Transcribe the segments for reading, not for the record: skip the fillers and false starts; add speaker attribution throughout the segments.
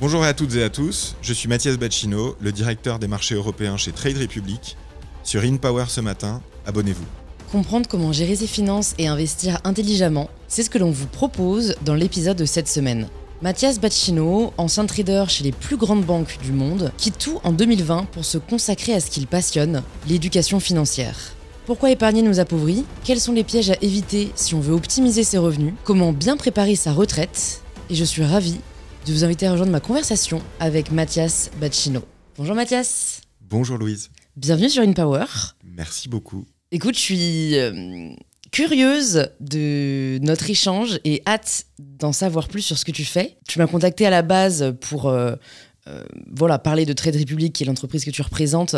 Speaker 1: Bonjour à toutes et à tous, je suis Mathias Bacchino, le directeur des marchés européens chez Trade Republic. Sur InPower ce matin, abonnez-vous.
Speaker 2: Comprendre comment gérer ses finances et investir intelligemment, c'est ce que l'on vous propose dans l'épisode de cette semaine. Mathias Bacchino, ancien trader chez les plus grandes banques du monde, quitte tout en 2020 pour se consacrer à ce qu'il passionne, l'éducation financière. Pourquoi épargner nous appauvrit ? Quels sont les pièges à éviter si on veut optimiser ses revenus ? Comment bien préparer sa retraite ? Et je suis ravie de vous inviter à rejoindre ma conversation avec Mathias Bacchino. Bonjour Mathias.
Speaker 1: Bonjour Louise.
Speaker 2: Bienvenue sur InPower.
Speaker 1: Merci beaucoup.
Speaker 2: Écoute, je suis curieuse de notre échange et hâte d'en savoir plus sur ce que tu fais. Tu m'as contacté à la base pour parler de Trade Republic, qui est l'entreprise que tu représentes.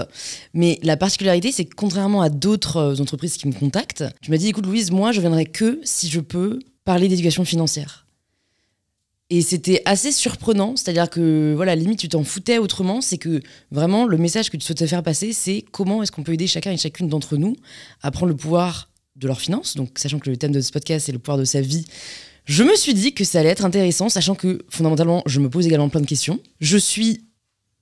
Speaker 2: Mais la particularité, c'est que contrairement à d'autres entreprises qui me contactent, tu m'as dit, écoute Louise, moi je viendrai que si je peux parler d'éducation financière. Et c'était assez surprenant, c'est-à-dire que limite tu t'en foutais autrement, c'est que vraiment le message que tu souhaitais faire passer, c'est comment est-ce qu'on peut aider chacun et chacune d'entre nous à prendre le pouvoir de leurs finances. Donc sachant que le thème de ce podcast c'est le pouvoir de sa vie, je me suis dit que ça allait être intéressant, sachant que fondamentalement je me pose également plein de questions. Je suis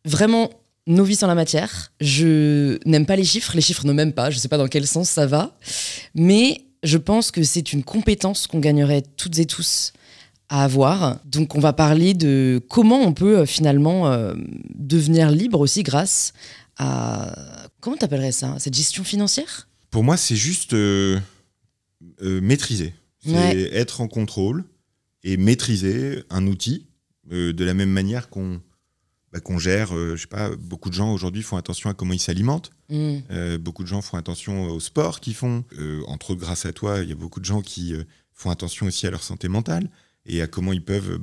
Speaker 2: vraiment novice en la matière, je n'aime pas les chiffres ne m'aiment pas, je sais pas dans quel sens ça va, mais je pense que c'est une compétence qu'on gagnerait toutes et tous à avoir. Donc on va parler de comment on peut finalement devenir libre aussi grâce à... Comment t'appellerais ça ? Cette gestion financière ?
Speaker 1: Pour moi, c'est juste maîtriser. C'est être en contrôle et maîtriser un outil de la même manière qu'on gère, je sais pas, beaucoup de gens aujourd'hui font attention à comment ils s'alimentent. Beaucoup de gens font attention au sport qu'ils font. Entre autres, grâce à toi, il y a beaucoup de gens qui font attention aussi à leur santé mentale et à comment ils peuvent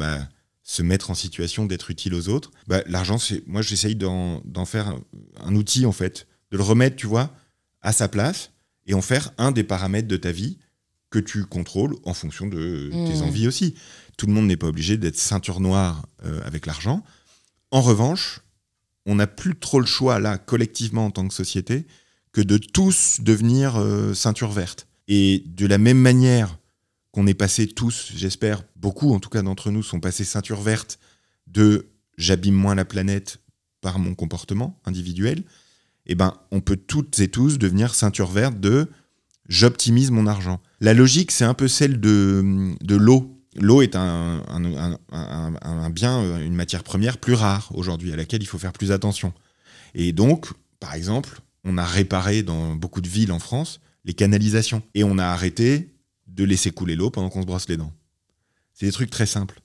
Speaker 1: se mettre en situation d'être utiles aux autres. L'argent, moi, j'essaye d'en faire un outil, en fait, de le remettre, tu vois, à sa place et en faire un des paramètres de ta vie que tu contrôles en fonction de tes envies aussi. Tout le monde n'est pas obligé d'être ceinture noire avec l'argent. En revanche, on n'a plus trop le choix, là, collectivement, en tant que société, que de tous devenir ceinture verte. Et de la même manière qu'on est passé tous, j'espère, beaucoup en tout cas d'entre nous sont passés ceinture verte de « j'abîme moins la planète par mon comportement individuel », on peut toutes et tous devenir ceinture verte de « j'optimise mon argent ». La logique, c'est un peu celle de l'eau. L'eau est un bien, une matière première plus rare aujourd'hui, à laquelle il faut faire plus attention. Et donc, par exemple, on a réparé dans beaucoup de villes en France les canalisations. Et on a arrêté de laisser couler l'eau pendant qu'on se brosse les dents. C'est des trucs très simples.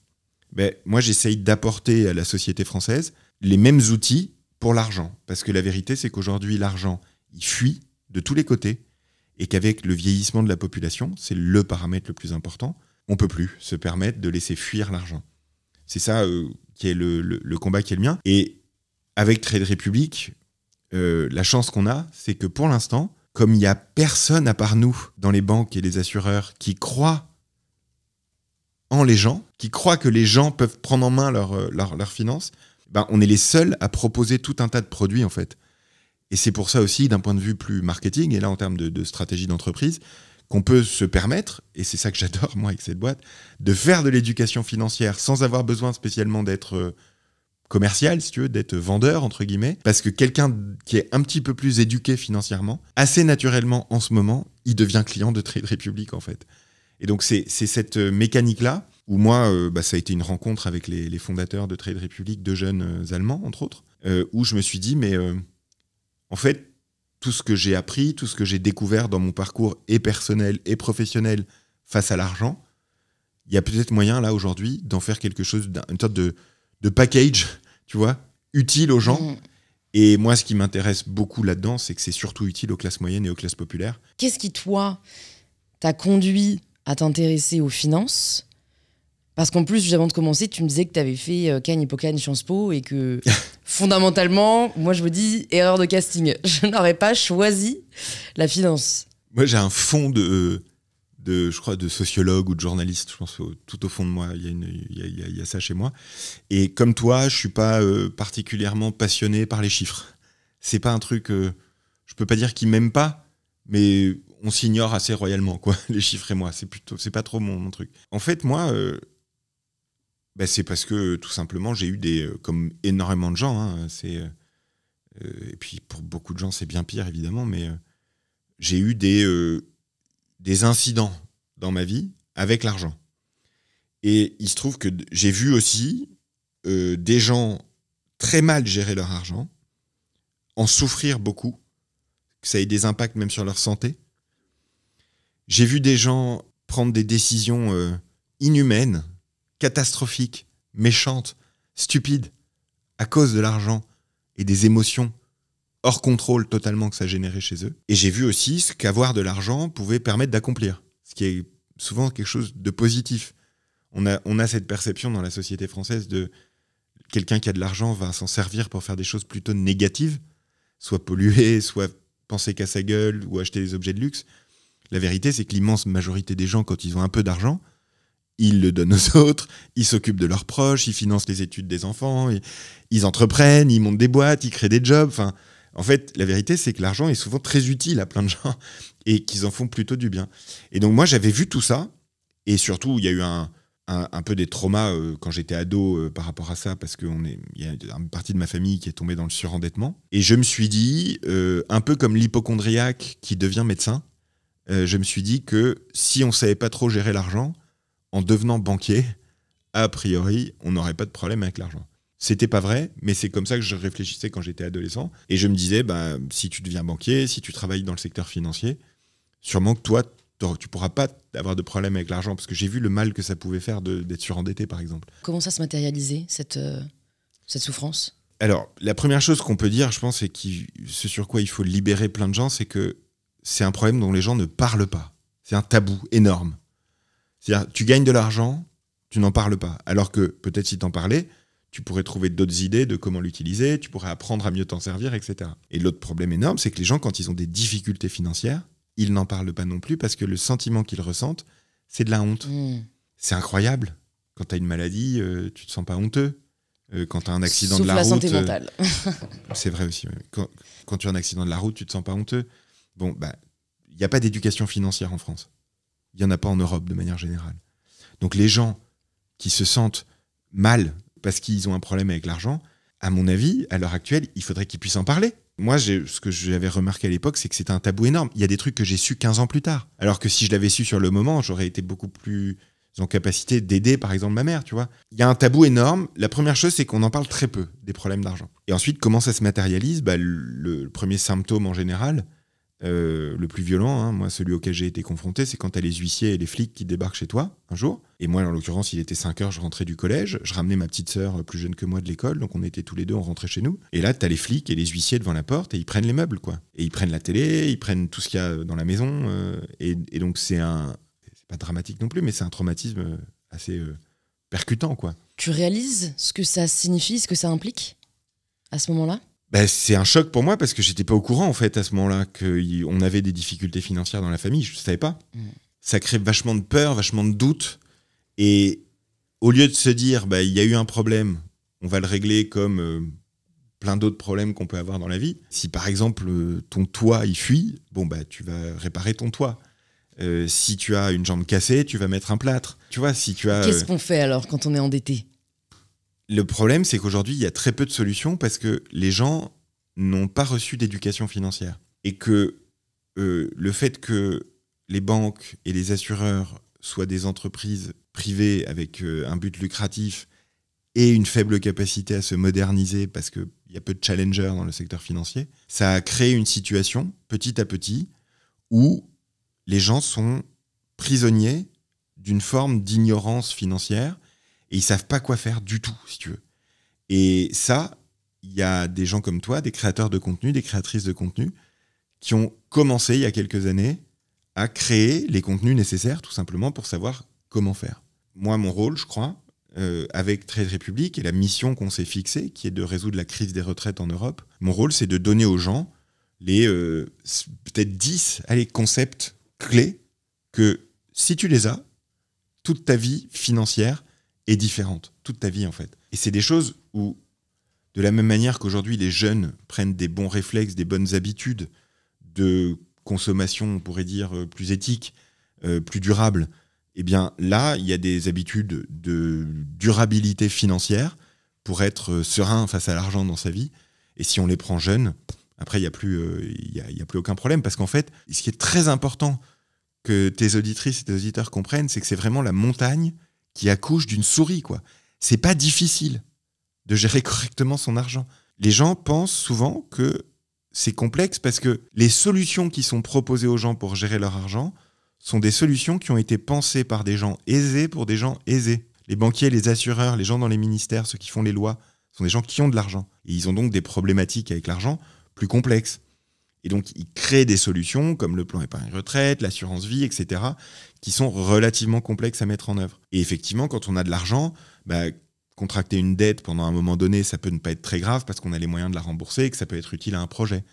Speaker 1: Moi, j'essaye d'apporter à la société française les mêmes outils pour l'argent. Parce que la vérité, c'est qu'aujourd'hui, l'argent, il fuit de tous les côtés. Et qu'avec le vieillissement de la population, c'est le paramètre le plus important, on ne peut plus se permettre de laisser fuir l'argent. C'est ça qui est le combat qui est le mien. Et avec Trade Republic, la chance qu'on a, c'est que pour l'instant, comme il n'y a personne à part nous dans les banques et les assureurs qui croient en les gens, qui croient que les gens peuvent prendre en main leurs finances, on est les seuls à proposer tout un tas de produits en fait. Et c'est pour ça aussi, d'un point de vue plus marketing, et là en termes de stratégie d'entreprise, qu'on peut se permettre, et c'est ça que j'adore moi avec cette boîte, de faire de l'éducation financière sans avoir besoin spécialement d'être commercial, si tu veux, d'être vendeur, entre guillemets, parce que quelqu'un qui est un petit peu plus éduqué financièrement, assez naturellement en ce moment, il devient client de Trade Republic, en fait. Et donc, c'est cette mécanique-là, où moi, ça a été une rencontre avec les fondateurs de Trade Republic, deux jeunes Allemands, entre autres, où je me suis dit, en fait, tout ce que j'ai appris, tout ce que j'ai découvert dans mon parcours et personnel et professionnel face à l'argent, il y a peut-être moyen, là, aujourd'hui, d'en faire quelque chose, une sorte de package, tu vois, utile aux gens. Et moi, ce qui m'intéresse beaucoup là-dedans, c'est que c'est surtout utile aux classes moyennes et aux classes populaires.
Speaker 2: Qu'est-ce qui, toi, t'a conduit à t'intéresser aux finances ? Parce qu'en plus, juste avant de commencer, tu me disais que tu avais fait Cagne, Hippocagne, Sciences Po et que fondamentalement, moi je me dis, erreur de casting, je n'aurais pas choisi la finance.
Speaker 1: Moi, j'ai un fond je crois, de sociologue ou de journaliste, je pense, tout au fond de moi, il y a ça chez moi. Et comme toi, je suis pas particulièrement passionné par les chiffres. C'est pas un truc, je peux pas dire qu'ils m'aiment pas, mais on s'ignore assez royalement, quoi, les chiffres et moi. C'est pas trop mon truc. En fait, moi, C'est parce que, tout simplement, j'ai eu comme énormément de gens, hein, et puis pour beaucoup de gens, c'est bien pire, évidemment, mais j'ai eu des incidents dans ma vie avec l'argent. Et il se trouve que j'ai vu aussi des gens très mal gérer leur argent, en souffrir beaucoup, que ça ait des impacts même sur leur santé. J'ai vu des gens prendre des décisions inhumaines, catastrophiques, méchantes, stupides, à cause de l'argent et des émotions hors contrôle totalement que ça générait chez eux. Et j'ai vu aussi ce qu'avoir de l'argent pouvait permettre d'accomplir, ce qui est souvent quelque chose de positif. On a cette perception dans la société française de quelqu'un qui a de l'argent va s'en servir pour faire des choses plutôt négatives, soit polluer, soit penser qu'à sa gueule ou acheter des objets de luxe. La vérité, c'est que l'immense majorité des gens, quand ils ont un peu d'argent, ils le donnent aux autres, ils s'occupent de leurs proches, ils financent les études des enfants, ils entreprennent, ils montent des boîtes, ils créent des jobs. Enfin, en fait, la vérité, c'est que l'argent est souvent très utile à plein de gens et qu'ils en font plutôt du bien. Et donc moi, j'avais vu tout ça, et surtout, il y a eu un peu des traumas quand j'étais ado par rapport à ça, parce qu'il y a une partie de ma famille qui est tombée dans le surendettement. Et je me suis dit, un peu comme l'hypocondriaque qui devient médecin, je me suis dit que si on ne savait pas trop gérer l'argent, en devenant banquier, a priori, on n'aurait pas de problème avec l'argent. C'était pas vrai, mais c'est comme ça que je réfléchissais quand j'étais adolescent. Et je me disais, si tu deviens banquier, si tu travailles dans le secteur financier, sûrement que toi, tu pourras pas avoir de problème avec l'argent, parce que j'ai vu le mal que ça pouvait faire d'être surendetté, par exemple.
Speaker 2: Comment ça se matérialisait, cette souffrance ?
Speaker 1: Alors, la première chose qu'on peut dire, je pense, et ce sur quoi il faut libérer plein de gens, c'est que c'est un problème dont les gens ne parlent pas. C'est un tabou énorme. C'est-à-dire, tu gagnes de l'argent, tu n'en parles pas. Alors que, peut-être si tu en parlais, tu pourrais trouver d'autres idées de comment l'utiliser, tu pourrais apprendre à mieux t'en servir, etc. Et l'autre problème énorme, c'est que les gens, quand ils ont des difficultés financières, ils n'en parlent pas non plus, parce que le sentiment qu'ils ressentent, c'est de la honte. C'est incroyable. Quand tu as une maladie, tu te sens pas honteux. Quand tu as un accident de la route...
Speaker 2: Sauf la santé mentale.
Speaker 1: C'est vrai aussi. Ouais. Quand tu as un accident de la route, tu te sens pas honteux. Bon, il n'y a pas d'éducation financière en France. Il n'y en a pas en Europe, de manière générale. Donc les gens qui se sentent mal parce qu'ils ont un problème avec l'argent, à mon avis, à l'heure actuelle, il faudrait qu'ils puissent en parler. Moi, ce que j'avais remarqué à l'époque, c'est que c'était un tabou énorme. Il y a des trucs que j'ai su 15 ans plus tard. Alors que si je l'avais su sur le moment, j'aurais été beaucoup plus en capacité d'aider, par exemple, ma mère, tu vois. Il y a un tabou énorme. La première chose, c'est qu'on en parle très peu, des problèmes d'argent. Et ensuite, comment ça se matérialise ? Le premier symptôme, en général, le plus violent, hein, moi, celui auquel j'ai été confronté, c'est quand t'as les huissiers et les flics qui débarquent chez toi, un jour. Et moi, en l'occurrence, il était 5h, je rentrais du collège, je ramenais ma petite sœur plus jeune que moi de l'école, donc on était tous les deux, on rentrait chez nous. Et là, t'as les flics et les huissiers devant la porte, et ils prennent les meubles, quoi. Et ils prennent la télé, ils prennent tout ce qu'il y a dans la maison, et donc c'est pas dramatique non plus, mais c'est un traumatisme assez percutant, quoi.
Speaker 2: Tu réalises ce que ça signifie, ce que ça implique à ce moment-là ?
Speaker 1: C'est un choc pour moi, parce que j'étais pas au courant en fait à ce moment-là qu'on avait des difficultés financières dans la famille, je savais pas. Ça crée vachement de peur, vachement de doute, et au lieu de se dire il y a eu un problème, on va le régler comme plein d'autres problèmes qu'on peut avoir dans la vie. Si par exemple ton toit il fuit, tu vas réparer ton toit. Si tu as une jambe cassée, tu vas mettre un plâtre. Tu vois, si tu as
Speaker 2: Qu'est-ce qu'on fait alors quand on est endetté ?
Speaker 1: Le problème, c'est qu'aujourd'hui, il y a très peu de solutions, parce que les gens n'ont pas reçu d'éducation financière. Et que le fait que les banques et les assureurs soient des entreprises privées avec un but lucratif et une faible capacité à se moderniser, parce qu'il y a peu de challengers dans le secteur financier, ça a créé une situation, petit à petit, où les gens sont prisonniers d'une forme d'ignorance financière, et ils savent pas quoi faire du tout, si tu veux. Et ça, il y a des gens comme toi, des créateurs de contenu, des créatrices de contenu, qui ont commencé il y a quelques années à créer les contenus nécessaires, tout simplement, pour savoir comment faire. Moi, mon rôle, je crois, avec Trade Republic et la mission qu'on s'est fixée, qui est de résoudre la crise des retraites en Europe, mon rôle, c'est de donner aux gens les peut-être 10 concepts clés que, si tu les as, toute ta vie financière est différente, toute ta vie en fait. Et c'est des choses où, de la même manière qu'aujourd'hui les jeunes prennent des bons réflexes, des bonnes habitudes de consommation, on pourrait dire, plus éthiques, plus durables, Eh bien là, il y a des habitudes de durabilité financière pour être serein face à l'argent dans sa vie. Et si on les prend jeunes, après, il n'y a plus aucun problème. Parce qu'en fait, ce qui est très important que tes auditrices et tes auditeurs comprennent, c'est que c'est vraiment la montagne qui accouche d'une souris, quoi. C'est pas difficile de gérer correctement son argent. Les gens pensent souvent que c'est complexe parce que les solutions qui sont proposées aux gens pour gérer leur argent sont des solutions qui ont été pensées par des gens aisés pour des gens aisés. Les banquiers, les assureurs, les gens dans les ministères, ceux qui font les lois, sont des gens qui ont de l'argent. Et ils ont donc des problématiques avec l'argent plus complexes. Et donc, ils créent des solutions comme le plan épargne-retraite, l'assurance vie, etc., qui sont relativement complexes à mettre en œuvre. Et effectivement, quand on a de l'argent, contracter une dette pendant un moment donné, ça peut ne pas être très grave parce qu'on a les moyens de la rembourser et que ça peut être utile à un projet.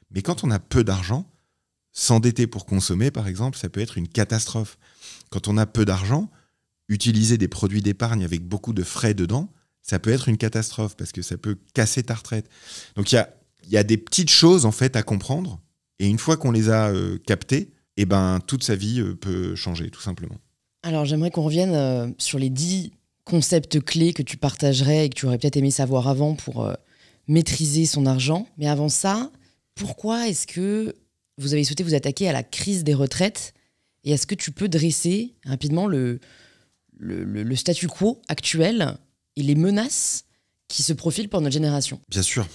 Speaker 1: Mais quand on a peu d'argent, s'endetter pour consommer, par exemple, ça peut être une catastrophe. Quand on a peu d'argent, utiliser des produits d'épargne avec beaucoup de frais dedans, ça peut être une catastrophe parce que ça peut casser ta retraite. Donc, il y a des petites choses en fait à comprendre et une fois qu'on les a captées, toute sa vie peut changer tout simplement.
Speaker 2: Alors j'aimerais qu'on revienne sur les 10 concepts clés que tu partagerais et que tu aurais peut-être aimé savoir avant pour maîtriser son argent. Mais avant ça, pourquoi est-ce que vous avez souhaité vous attaquer à la crise des retraites et est-ce que tu peux dresser rapidement le statu quo actuel et les menaces qui se profilent pour notre génération?
Speaker 1: Bien sûr.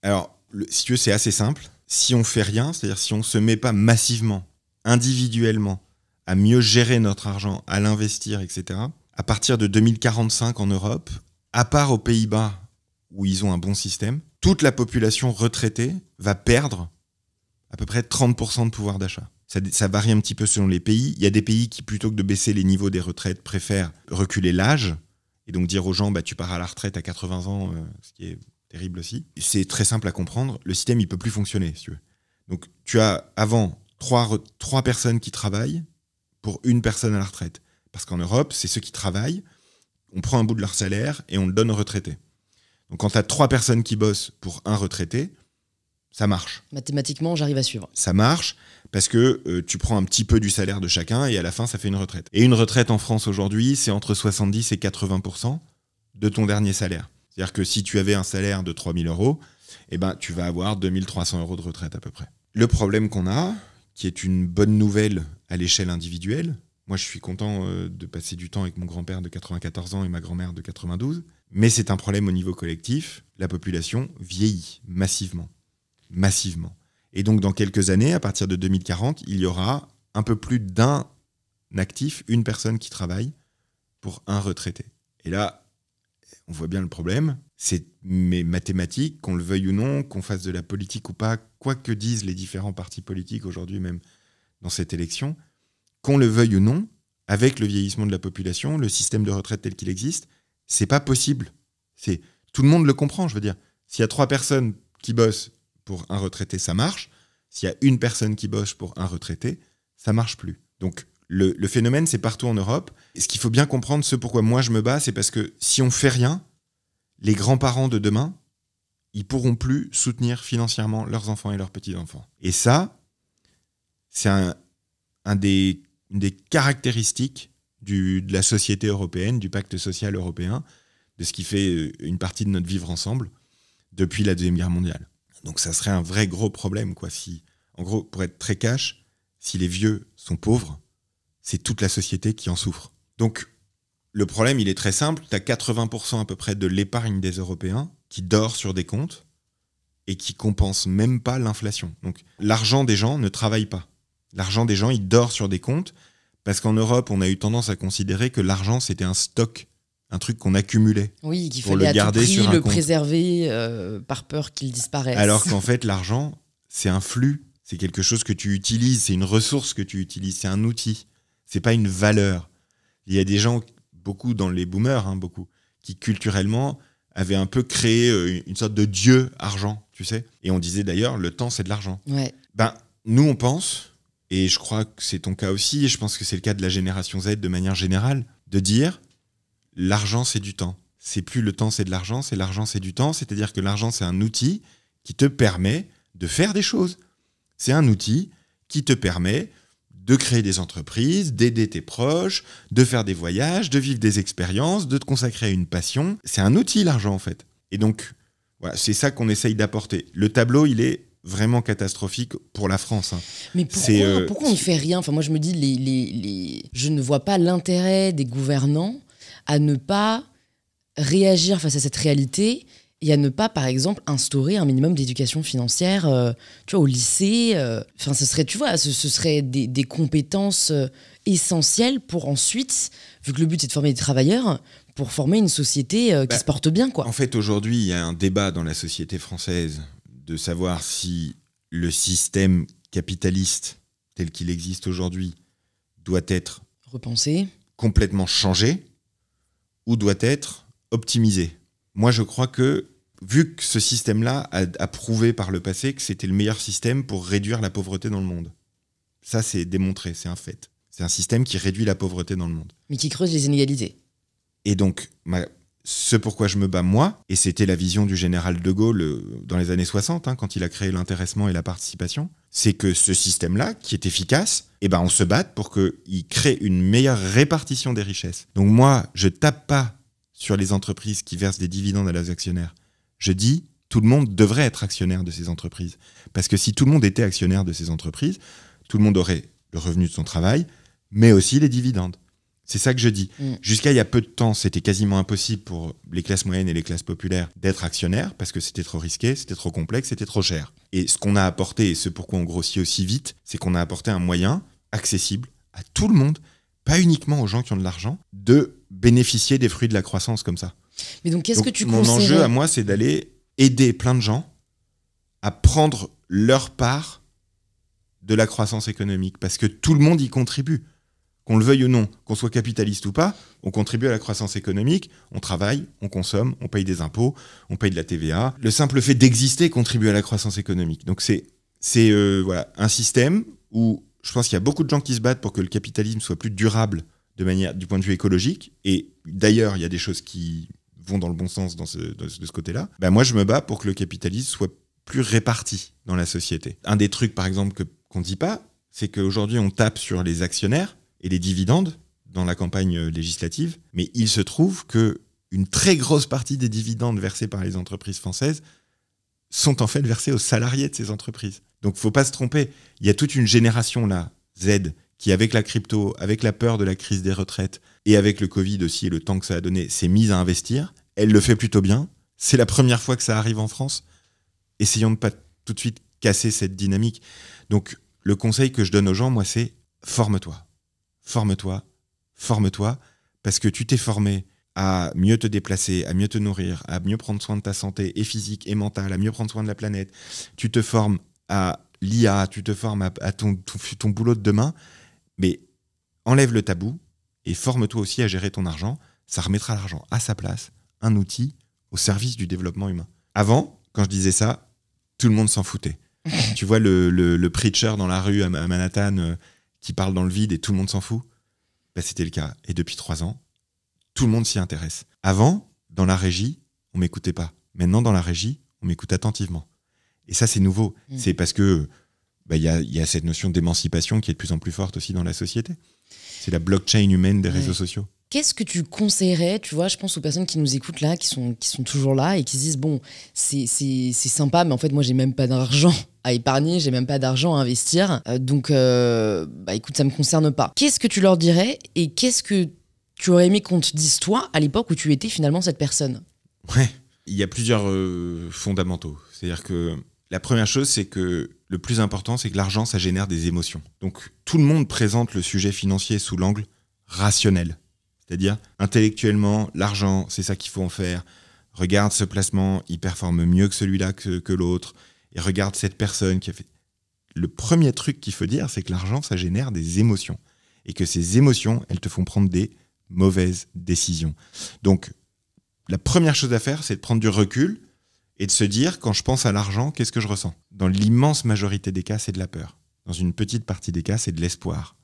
Speaker 1: Alors, si tu veux, c'est assez simple. Si on fait rien, c'est-à-dire si on ne se met pas massivement, individuellement, à mieux gérer notre argent, à l'investir, etc., à partir de 2045 en Europe, à part aux Pays-Bas où ils ont un bon système, toute la population retraitée va perdre à peu près 30% de pouvoir d'achat. Ça varie un petit peu selon les pays. Il y a des pays qui, plutôt que de baisser les niveaux des retraites, préfèrent reculer l'âge et donc dire aux gens, tu pars à la retraite à 80 ans, ce qui est terrible aussi. C'est très simple à comprendre. Le système, il ne peut plus fonctionner, si tu veux. Donc, tu as avant 3 personnes qui travaillent pour une personne à la retraite. Parce qu'en Europe, c'est ceux qui travaillent, on prend un bout de leur salaire et on le donne aux retraités. Donc, quand tu as 3 personnes qui bossent pour un retraité, ça marche.
Speaker 2: Mathématiquement, j'arrive à suivre.
Speaker 1: Ça marche parce que tu prends un petit peu du salaire de chacun et à la fin, ça fait une retraite. Et une retraite en France aujourd'hui, c'est entre 70 et 80% de ton dernier salaire. C'est-à-dire que si tu avais un salaire de 3 000 €, tu vas avoir 2 300 € de retraite à peu près. Le problème qu'on a, qui est une bonne nouvelle à l'échelle individuelle, moi je suis content de passer du temps avec mon grand-père de 94 ans et ma grand-mère de 92, mais c'est un problème au niveau collectif, la population vieillit massivement. Et donc dans quelques années, à partir de 2040, il y aura un peu plus d'un actif, une personne qui travaille pour un retraité. Et là, on voit bien le problème, c'est mes mathématiques, qu'on le veuille ou non, qu'on fasse de la politique ou pas, quoi que disent les différents partis politiques aujourd'hui même dans cette élection, qu'on le veuille ou non, avec le vieillissement de la population, le système de retraite tel qu'il existe, c'est pas possible. Tout le monde le comprend, je veux dire. S'il y a 3 personnes qui bossent pour un retraité, ça marche. S'il y a une personne qui bosse pour un retraité, ça marche plus. Donc, le phénomène, c'est partout en Europe. Et ce qu'il faut bien comprendre, ce pourquoi moi je me bats, c'est parce que si on fait rien, les grands-parents de demain, ils pourront plus soutenir financièrement leurs enfants et leurs petits-enfants. Et ça, c'est une des caractéristiques de la société européenne, du pacte social européen, de ce qui fait une partie de notre vivre ensemble depuis la Deuxième Guerre mondiale. Donc ça serait un vrai gros problème, quoi. Si, en gros, pour être très cash, si les vieux sont pauvres, c'est toute la société qui en souffre. Donc le problème, il est très simple. Tu as 80% à peu près de l'épargne des Européens qui dort sur des comptes et qui compense même pas l'inflation. Donc l'argent des gens ne travaille pas. L'argent des gens, il dort sur des comptes parce qu'en Europe, on a eu tendance à considérer que l'argent, c'était un stock, un truc qu'on accumulait.
Speaker 2: Oui, qu'il fallait à tout prix le préserver par peur qu'il disparaisse.
Speaker 1: Alors qu'en fait, l'argent, c'est un flux, c'est quelque chose que tu utilises, c'est une ressource que tu utilises, c'est un outil, c'est pas une valeur. Il y a des gens, beaucoup dans les boomers, beaucoup, qui culturellement avaient un peu créé une sorte de dieu argent, tu sais. Et on disait d'ailleurs, le temps, c'est de l'argent.
Speaker 2: Ouais.
Speaker 1: Nous, on pense, et je crois que c'est ton cas aussi, et je pense que c'est le cas de la génération Z de manière générale, de dire l'argent, c'est du temps. C'est plus le temps, c'est de l'argent, c'est l'argent, c'est du temps. C'est-à-dire que l'argent, c'est un outil qui te permet de faire des choses. C'est un outil qui te permet de créer des entreprises, d'aider tes proches, de faire des voyages, de vivre des expériences, de te consacrer à une passion. C'est un outil, l'argent, en fait. Et donc, voilà, c'est ça qu'on essaye d'apporter. Le tableau, il est vraiment catastrophique pour la France. Hein.
Speaker 2: Mais pourquoi on ne fait rien ? Enfin, moi, je me dis, je ne vois pas l'intérêt des gouvernants à ne pas réagir face à cette réalité et à ne pas, par exemple, instaurer un minimum d'éducation financière tu vois, au lycée. Enfin, ce serait des compétences essentielles pour ensuite, vu que le but c'est de former des travailleurs, pour former une société qui se porte bien, quoi.
Speaker 1: En fait, aujourd'hui, il y a un débat dans la société française de savoir si le système capitaliste tel qu'il existe aujourd'hui doit être
Speaker 2: repensé,
Speaker 1: complètement changé ou doit être optimisé. Moi, je crois que, vu que ce système-là a prouvé par le passé que c'était le meilleur système pour réduire la pauvreté dans le monde. Ça, c'est démontré, c'est un fait. C'est un système qui réduit la pauvreté dans le monde.
Speaker 2: Mais qui creuse les inégalités.
Speaker 1: Et donc, ce pourquoi je me bats, moi, et c'était la vision du général de Gaulle dans les années 60, hein, quand il a créé l'intéressement et la participation, c'est que ce système-là, qui est efficace, on se batte pour qu'il crée une meilleure répartition des richesses. Donc moi, je tape pas sur les entreprises qui versent des dividendes à leurs actionnaires. Je dis, tout le monde devrait être actionnaire de ces entreprises. Parce que si tout le monde était actionnaire de ces entreprises, tout le monde aurait le revenu de son travail, mais aussi les dividendes. C'est ça que je dis. Jusqu'à il y a peu de temps, c'était quasiment impossible pour les classes moyennes et les classes populaires d'être actionnaires parce que c'était trop risqué, c'était trop complexe, c'était trop cher. Et ce qu'on a apporté, et ce pourquoi on grossit aussi vite, c'est qu'on a apporté un moyen accessible à tout le monde, pas uniquement aux gens qui ont de l'argent, de bénéficier des fruits de la croissance comme ça.
Speaker 2: Mais donc, qu'est-ce que tu
Speaker 1: mon enjeu à moi, c'est d'aller aider plein de gens à prendre leur part de la croissance économique parce que tout le monde y contribue. Qu'on le veuille ou non, qu'on soit capitaliste ou pas, on contribue à la croissance économique, on travaille, on consomme, on paye des impôts, on paye de la TVA. Le simple fait d'exister contribue à la croissance économique. Donc c'est un système où je pense qu'il y a beaucoup de gens qui se battent pour que le capitalisme soit plus durable du point de vue écologique. Et d'ailleurs, il y a des choses qui vont dans le bon sens de ce côté-là. Moi, je me bats pour que le capitalisme soit plus réparti dans la société. Un des trucs, par exemple, qu'on ne dit pas, c'est qu'aujourd'hui, on tape sur les actionnaires et les dividendes dans la campagne législative, mais il se trouve qu'une très grosse partie des dividendes versés par les entreprises françaises sont en fait versés aux salariés de ces entreprises. Donc il ne faut pas se tromper, il y a toute une génération là, Z, qui avec la crypto, avec la peur de la crise des retraites, et avec le Covid aussi et le temps que ça a donné, s'est mise à investir. Elle le fait plutôt bien, c'est la première fois que ça arrive en France. Essayons de ne pas tout de suite casser cette dynamique. Donc le conseil que je donne aux gens, moi, c'est forme-toi. Forme-toi, forme-toi, parce que tu t'es formé à mieux te déplacer, à mieux te nourrir, à mieux prendre soin de ta santé et physique et mentale, à mieux prendre soin de la planète. Tu te formes à l'IA, tu te formes à ton boulot de demain, mais enlève le tabou et forme-toi aussi à gérer ton argent. Ça remettra l'argent à sa place, un outil au service du développement humain. Avant, quand je disais ça, tout le monde s'en foutait. Tu vois le preacher dans la rue à Manhattan qui parle dans le vide et tout le monde s'en fout, c'était le cas. Et depuis 3 ans, tout le monde s'y intéresse. Avant, dans la régie, on ne m'écoutait pas. Maintenant, dans la régie, on m'écoute attentivement. Et ça, c'est nouveau. C'est parce que y a cette notion d'émancipation qui est de plus en plus forte aussi dans la société. C'est la blockchain humaine des réseaux sociaux.
Speaker 2: Qu'est-ce que tu conseillerais, tu vois, je pense aux personnes qui nous écoutent là, qui sont toujours là et qui se disent, bon, c'est sympa, mais en fait, moi, j'ai même pas d'argent à épargner, j'ai même pas d'argent à investir, donc, écoute, ça me concerne pas. Qu'est-ce que tu leur dirais et qu'est-ce que tu aurais aimé qu'on te dise, toi, à l'époque où tu étais finalement cette personne ?
Speaker 1: Ouais, il y a plusieurs fondamentaux. C'est-à-dire que la première chose, c'est que le plus important, c'est que l'argent, ça génère des émotions. Donc, tout le monde présente le sujet financier sous l'angle rationnel. C'est-à-dire, intellectuellement, l'argent, c'est ça qu'il faut en faire. Regarde ce placement, il performe mieux que celui-là que l'autre. Et regarde cette personne qui a fait... Le premier truc qu'il faut dire, c'est que l'argent, ça génère des émotions. Et que ces émotions, elles te font prendre des mauvaises décisions. Donc, la première chose à faire, c'est de prendre du recul et de se dire, quand je pense à l'argent, qu'est-ce que je ressens ? Dans l'immense majorité des cas, c'est de la peur. Dans une petite partie des cas, c'est de l'espoir.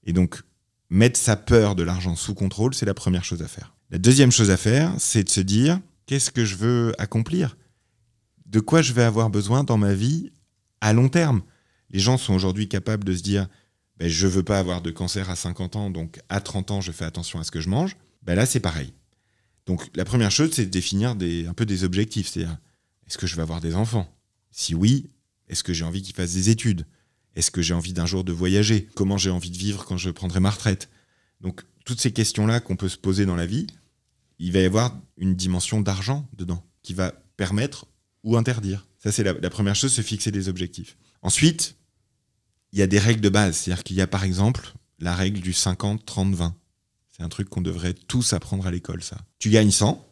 Speaker 1: Et donc, mettre sa peur de l'argent sous contrôle, c'est la première chose à faire. La deuxième chose à faire, c'est de se dire, qu'est-ce que je veux accomplir ? De quoi je vais avoir besoin dans ma vie à long terme ? Les gens sont aujourd'hui capables de se dire, je veux pas avoir de cancer à 50 ans, donc à 30 ans, je fais attention à ce que je mange. Là, c'est pareil. Donc, la première chose, c'est de définir un peu des objectifs. C'est-à-dire, est-ce que je vais avoir des enfants ? Si oui, est-ce que j'ai envie qu'ils fassent des études ? Est-ce que j'ai envie d'un jour de voyager ? Comment j'ai envie de vivre quand je prendrai ma retraite ? Donc, toutes ces questions-là qu'on peut se poser dans la vie, il va y avoir une dimension d'argent dedans qui va permettre ou interdire. Ça, c'est la première chose, se fixer des objectifs. Ensuite, il y a des règles de base. C'est-à-dire qu'il y a, par exemple, la règle du 50-30-20. C'est un truc qu'on devrait tous apprendre à l'école, ça. Tu gagnes 100,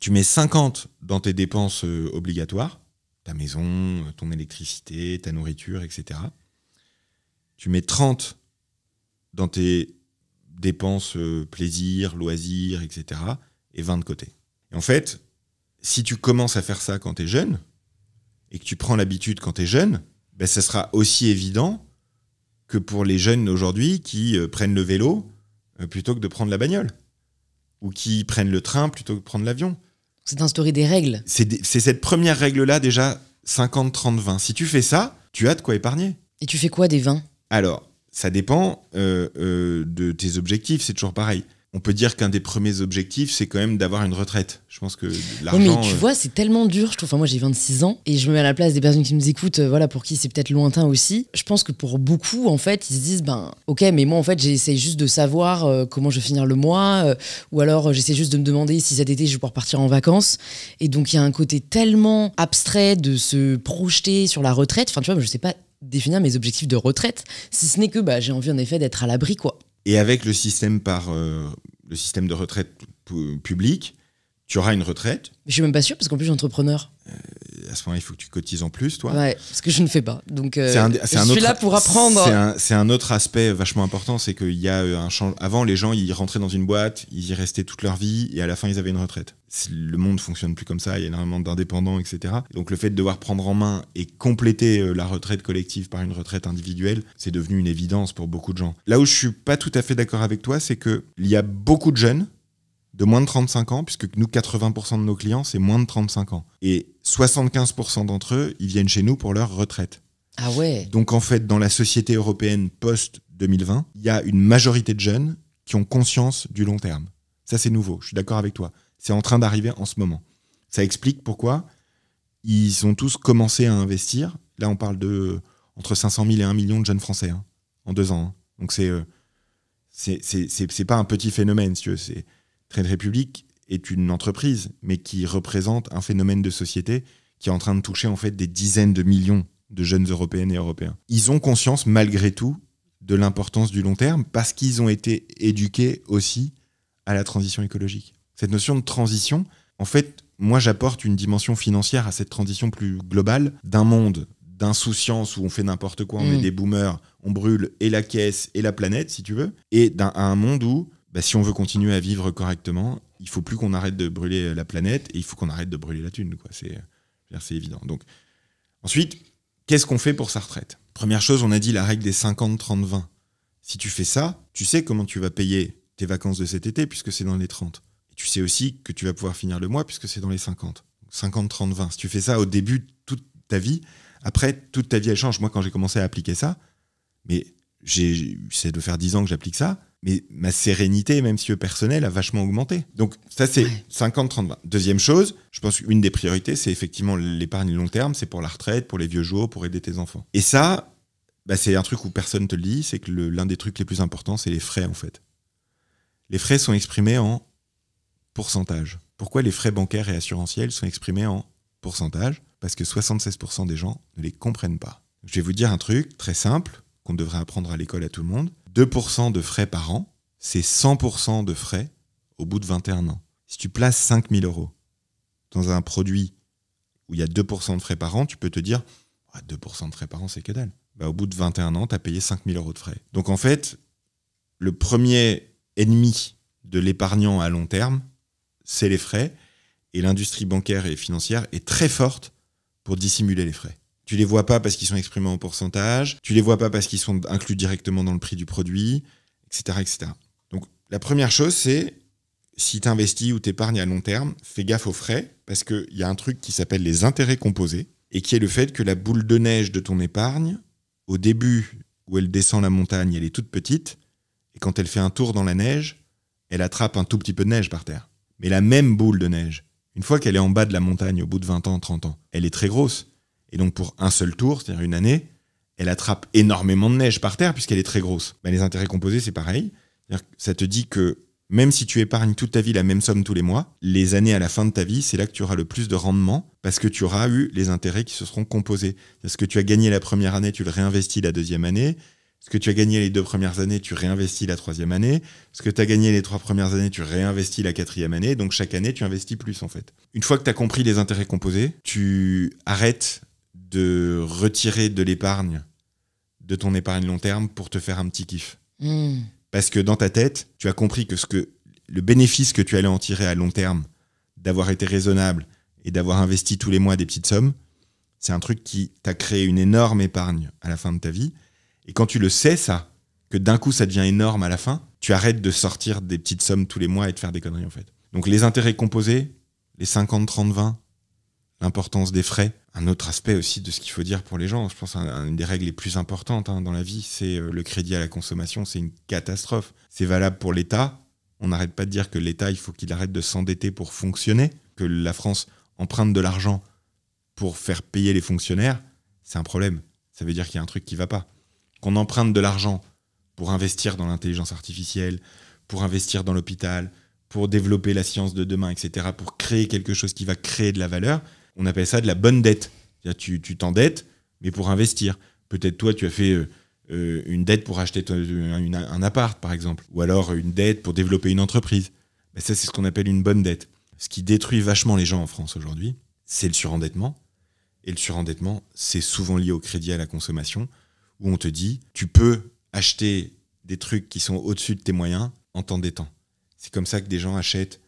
Speaker 1: tu mets 50 dans tes dépenses obligatoires, ta maison, ton électricité, ta nourriture, etc. Tu mets 30 dans tes dépenses plaisir, loisirs, etc. et 20 de côté. Et en fait, si tu commences à faire ça quand tu es jeune, et que tu prends l'habitude quand tu es jeune, ça sera aussi évident que pour les jeunes aujourd'hui qui prennent le vélo plutôt que de prendre la bagnole, ou qui prennent le train plutôt que de prendre l'avion.
Speaker 2: C'est d'instaurer des règles.
Speaker 1: C'est cette première règle-là, déjà, 50-30-20. Si tu fais ça, tu as de quoi épargner.
Speaker 2: Et tu fais quoi des 20 ?
Speaker 1: Alors, ça dépend de tes objectifs, c'est toujours pareil. On peut dire qu'un des premiers objectifs, c'est quand même d'avoir une retraite. Je pense que l'argent...
Speaker 2: mais tu vois, c'est tellement dur, je trouve. Enfin, moi, j'ai 26 ans et je me mets à la place des personnes qui nous écoutent, pour qui c'est peut-être lointain aussi. Je pense que pour beaucoup, en fait, ils se disent, ok, mais moi, en fait, j'essaie juste de savoir comment je vais finir le mois, ou alors j'essaie juste de me demander si cet été, je vais pouvoir partir en vacances. Et donc, il y a un côté tellement abstrait de se projeter sur la retraite. Enfin, tu vois, je sais pas définir mes objectifs de retraite, si ce n'est que j'ai envie, en effet, d'être à l'abri, quoi.
Speaker 1: Et avec le système le système de retraite public, tu auras une retraite.
Speaker 2: Mais je suis même pas sûre, parce qu'en plus, je suis entrepreneur.
Speaker 1: À ce moment-là, il faut que tu cotises en plus, toi.
Speaker 2: Ouais, ce que je ne fais pas. Donc,
Speaker 1: je
Speaker 2: suis là pour apprendre.
Speaker 1: C'est un autre aspect vachement important, c'est qu'il y a un changement. Avant, les gens, ils rentraient dans une boîte, ils y restaient toute leur vie, et à la fin, ils avaient une retraite. Le monde ne fonctionne plus comme ça, il y a énormément d'indépendants, etc. Donc le fait de devoir prendre en main et compléter la retraite collective par une retraite individuelle, c'est devenu une évidence pour beaucoup de gens. Là où je suis pas tout à fait d'accord avec toi, c'est qu'il y a beaucoup de jeunes de moins de 35 ans, puisque nous, 80% de nos clients, c'est moins de 35 ans. Et 75% d'entre eux, ils viennent chez nous pour leur retraite.
Speaker 2: Ah ouais.
Speaker 1: Donc en fait, dans la société européenne post-2020, il y a une majorité de jeunes qui ont conscience du long terme. Ça, c'est nouveau, je suis d'accord avec toi. C'est en train d'arriver en ce moment. Ça explique pourquoi ils ont tous commencé à investir. Là, on parle de entre 500 000 et 1 million de jeunes Français en 2 ans. Donc c'est pas un petit phénomène, si tu veux. Trade Republic est une entreprise, mais qui représente un phénomène de société qui est en train de toucher en fait des dizaines de millions de jeunes Européennes et Européens. Ils ont conscience, malgré tout, de l'importance du long terme parce qu'ils ont été éduqués aussi à la transition écologique. Cette notion de transition, en fait, moi j'apporte une dimension financière à cette transition plus globale d'un monde d'insouciance où on fait n'importe quoi, on est des boomers, on brûle et la caisse et la planète, si tu veux, et à un monde où si on veut continuer à vivre correctement, il faut plus qu'on arrête de brûler la planète et il faut qu'on arrête de brûler la thune, quoi. C'est évident. Donc, ensuite, qu'est-ce qu'on fait pour sa retraite ? Première chose, on a dit la règle des 50-30-20. Si tu fais ça, tu sais comment tu vas payer tes vacances de cet été puisque c'est dans les 30. Et tu sais aussi que tu vas pouvoir finir le mois puisque c'est dans les 50. 50-30-20. Si tu fais ça au début de toute ta vie, après, toute ta vie, elle change. Moi, quand j'ai commencé à appliquer ça, mais j'essaie de faire 10 ans que j'applique ça, mais ma sérénité, même si personnelle, a vachement augmenté. Donc ça, c'est 50-30-20. Deuxième chose, je pense qu'une des priorités, c'est effectivement l'épargne long terme, c'est pour la retraite, pour les vieux jours, pour aider tes enfants. Et ça, c'est un truc où personne ne te le dit, c'est que l'un des trucs les plus importants, c'est les frais, en fait. Les frais sont exprimés en pourcentage. Pourquoi les frais bancaires et assurantiels sont exprimés en pourcentage ? Parce que 76% des gens ne les comprennent pas. Je vais vous dire un truc très simple, qu'on devrait apprendre à l'école à tout le monde. 2% de frais par an, c'est 100% de frais au bout de 21 ans. Si tu places 5 000 € dans un produit où il y a 2% de frais par an, tu peux te dire 2% de frais par an, c'est que dalle. Au bout de 21 ans, tu as payé 5 000 € de frais. Donc en fait, le premier ennemi de l'épargnant à long terme, c'est les frais. Et l'industrie bancaire et financière est très forte pour dissimuler les frais. Tu les vois pas parce qu'ils sont exprimés en pourcentage, tu les vois pas parce qu'ils sont inclus directement dans le prix du produit, etc., etc. Donc la première chose, c'est si tu investis ou t'épargnes à long terme, fais gaffe aux frais parce qu'il y a un truc qui s'appelle les intérêts composés et qui est le fait que la boule de neige de ton épargne, au début où elle descend la montagne, elle est toute petite, et quand elle fait un tour dans la neige, elle attrape un tout petit peu de neige par terre. Mais la même boule de neige, une fois qu'elle est en bas de la montagne, au bout de 20 ans, 30 ans, elle est très grosse. Et donc pour un seul tour, c'est-à-dire une année, elle attrape énormément de neige par terre puisqu'elle est très grosse. Les intérêts composés, c'est pareil. C'est-à-dire que ça te dit que même si tu épargnes toute ta vie la même somme tous les mois, les années à la fin de ta vie, c'est là que tu auras le plus de rendement parce que tu auras eu les intérêts qui se seront composés. Ce que tu as gagné la première année, tu le réinvestis la deuxième année. Ce que tu as gagné les 2 premières années, tu réinvestis la 3e année. Ce que tu as gagné les 3 premières années, tu réinvestis la 4e année. Donc chaque année, tu investis plus en fait. Une fois que tu as compris les intérêts composés, tu arrêtes de retirer de l'épargne de ton épargne long terme pour te faire un petit kiff. Parce que dans ta tête, tu as compris que le bénéfice que tu allais en tirer à long terme, d'avoir été raisonnable et d'avoir investi tous les mois des petites sommes, c'est un truc qui t'a créé une énorme épargne à la fin de ta vie. Et quand tu le sais, ça, que d'un coup ça devient énorme à la fin, tu arrêtes de sortir des petites sommes tous les mois et de faire des conneries en fait. Donc les intérêts composés, les 50-30-20, l'importance des frais. Un autre aspect aussi de ce qu'il faut dire pour les gens, je pense une des règles les plus importantes dans la vie, c'est le crédit à la consommation, c'est une catastrophe. C'est valable pour l'État. On n'arrête pas de dire que l'État, il faut qu'il arrête de s'endetter pour fonctionner, que la France emprunte de l'argent pour faire payer les fonctionnaires, c'est un problème. Ça veut dire qu'il y a un truc qui ne va pas. Qu'on emprunte de l'argent pour investir dans l'intelligence artificielle, pour investir dans l'hôpital, pour développer la science de demain, etc., pour créer quelque chose qui va créer de la valeur, on appelle ça de la bonne dette. C'est-à-dire tu t'endettes, mais pour investir. Peut-être toi, tu as fait une dette pour acheter un appart, par exemple, ou alors une dette pour développer une entreprise. Ben ça, c'est ce qu'on appelle une bonne dette. Ce qui détruit vachement les gens en France aujourd'hui, c'est le surendettement. Et le surendettement, c'est souvent lié au crédit à la consommation, où on te dit, tu peux acheter des trucs qui sont au-dessus de tes moyens en t'endettant. C'est comme ça que des gens achètent,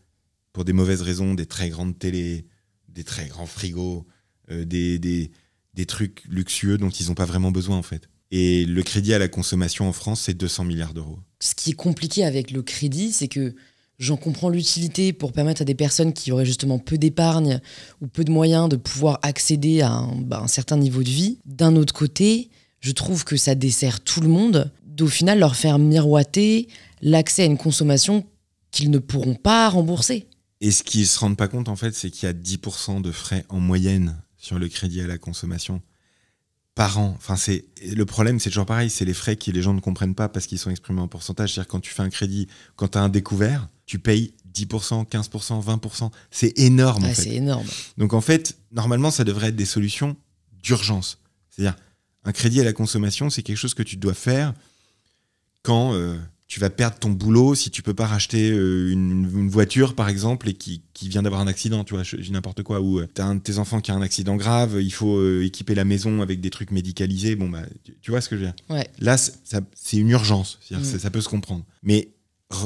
Speaker 1: pour des mauvaises raisons, des très grandes télés, des très grands frigos, des trucs luxueux dont ils n'ont pas vraiment besoin, en fait. Et le crédit à la consommation en France, c'est 200 milliards d'euros.
Speaker 2: Ce qui est compliqué avec le crédit, c'est que j'en comprends l'utilité pour permettre à des personnes qui auraient justement peu d'épargne ou peu de moyens de pouvoir accéder à un certain niveau de vie. D'un autre côté, je trouve que ça dessert tout le monde, d'au final leur faire miroiter l'accès à une consommation qu'ils ne pourront pas rembourser.
Speaker 1: Et ce qu'ils ne se rendent pas compte, en fait, c'est qu'il y a 10% de frais en moyenne sur le crédit à la consommation par an. Enfin, le problème, c'est toujours pareil, c'est les frais que les gens ne comprennent pas parce qu'ils sont exprimés en pourcentage. C'est-à-dire quand tu fais un crédit, quand tu as un découvert, tu payes 10%, 15%, 20%. C'est énorme, en fait.
Speaker 2: C'est énorme.
Speaker 1: Donc, en fait, normalement, ça devrait être des solutions d'urgence. C'est-à-dire, un crédit à la consommation, c'est quelque chose que tu dois faire quand tu vas perdre ton boulot, si tu peux pas racheter une voiture, par exemple, et qui vient d'avoir un accident, tu vois, je dis n'importe quoi, ou tu as un de tes enfants qui a un accident grave, il faut équiper la maison avec des trucs médicalisés, bon, bah, tu vois ce que je veux dire.
Speaker 2: Ouais.
Speaker 1: Là, c'est une urgence, c'est-à-dire ça peut se comprendre. Mais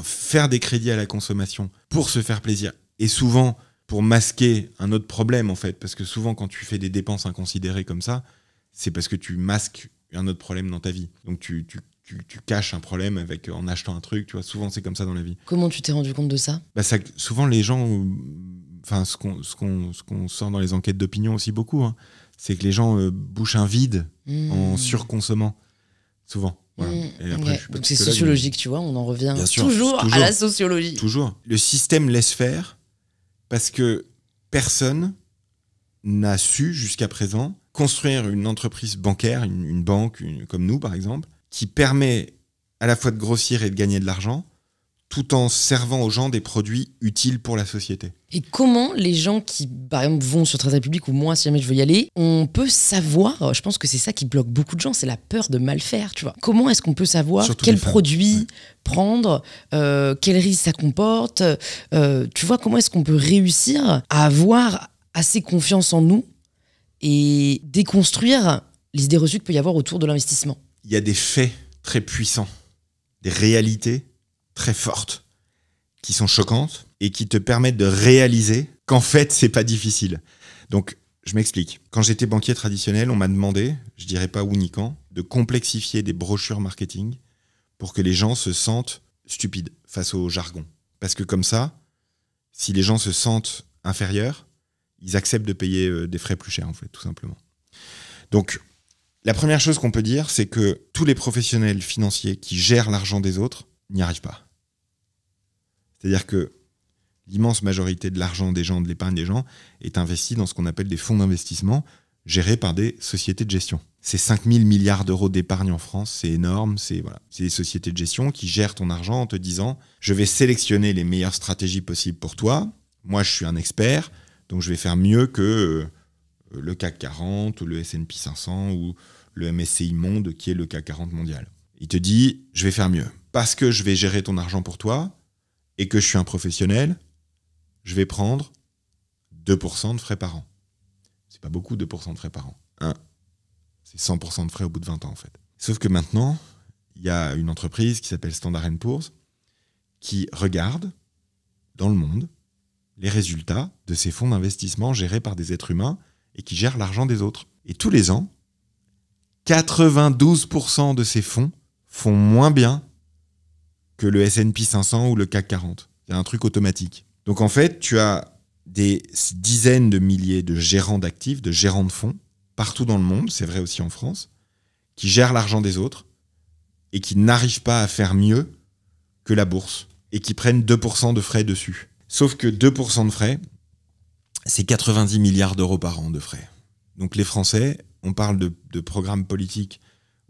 Speaker 1: faire des crédits à la consommation pour se faire plaisir, et souvent pour masquer un autre problème, en fait, parce que souvent, quand tu fais des dépenses inconsidérées comme ça, c'est parce que tu masques un autre problème dans ta vie. Donc tu caches un problème en achetant un truc, tu vois, souvent c'est comme ça dans la vie.
Speaker 2: Comment tu t'es rendu compte de ça ?
Speaker 1: Souvent les gens, enfin ce qu'on sort dans les enquêtes d'opinion aussi beaucoup, hein, c'est que les gens bouchent un vide en surconsommant, souvent. Voilà. Et après,
Speaker 2: donc c'est sociologique, tu vois, on en revient
Speaker 1: sûr,
Speaker 2: toujours à la sociologie.
Speaker 1: Toujours. Le système laisse faire parce que personne n'a su jusqu'à présent construire une entreprise bancaire, une banque comme nous par exemple, qui permet à la fois de grossir et de gagner de l'argent, tout en servant aux gens des produits utiles pour la société.
Speaker 2: Et comment les gens qui, par exemple, vont sur Trésor Public, ou moi, si jamais je veux y aller, on peut savoir, je pense que c'est ça qui bloque beaucoup de gens, c'est la peur de mal faire, tu vois. Comment est-ce qu'on peut savoir quel produit prendre, quel risque ça comporte, tu vois, comment est-ce qu'on peut réussir à avoir assez confiance en nous et déconstruire les idées reçues qu'il peut y avoir autour de l'investissement.
Speaker 1: Il y a des faits très puissants, des réalités très fortes, qui sont choquantes et qui te permettent de réaliser qu'en fait, c'est pas difficile. Donc, je m'explique. Quand j'étais banquier traditionnel, on m'a demandé, je dirais pas où ni quand, de complexifier des brochures marketing pour que les gens se sentent stupides face au jargon. Parce que comme ça, si les gens se sentent inférieurs, ils acceptent de payer des frais plus chers, en fait, tout simplement. Donc, La première chose qu'on peut dire, c'est que tous les professionnels financiers qui gèrent l'argent des autres n'y arrivent pas. C'est-à-dire que l'immense majorité de l'argent des gens, de l'épargne des gens, est investi dans ce qu'on appelle des fonds d'investissement gérés par des sociétés de gestion. C'est 5 000 milliards d'euros d'épargne en France, c'est énorme. C'est des sociétés de gestion qui gèrent ton argent en te disant « Je vais sélectionner les meilleures stratégies possibles pour toi. Moi, je suis un expert, donc je vais faire mieux que le CAC 40 ou le S&P 500 ou le MSCI Monde qui est le CAC 40 mondial. » Il te dit « Je vais faire mieux. Parce que je vais gérer ton argent pour toi et que je suis un professionnel, je vais prendre 2% de frais par an. » C'est pas beaucoup, 2% de frais par an. C'est 100% de frais au bout de 20 ans, en fait. Sauf que maintenant, il y a une entreprise qui s'appelle Standard & Poor's qui regarde dans le monde les résultats de ces fonds d'investissement gérés par des êtres humains et qui gèrent l'argent des autres. Et tous les ans, 92% de ces fonds font moins bien que le S&P 500 ou le CAC 40. C'est un truc automatique. Donc en fait, tu as des dizaines de milliers de gérants d'actifs, de gérants de fonds, partout dans le monde, c'est vrai aussi en France, qui gèrent l'argent des autres et qui n'arrivent pas à faire mieux que la bourse et qui prennent 2% de frais dessus. Sauf que 2% de frais, c'est 90 milliards d'euros par an de frais. Donc les Français, on parle de programmes politiques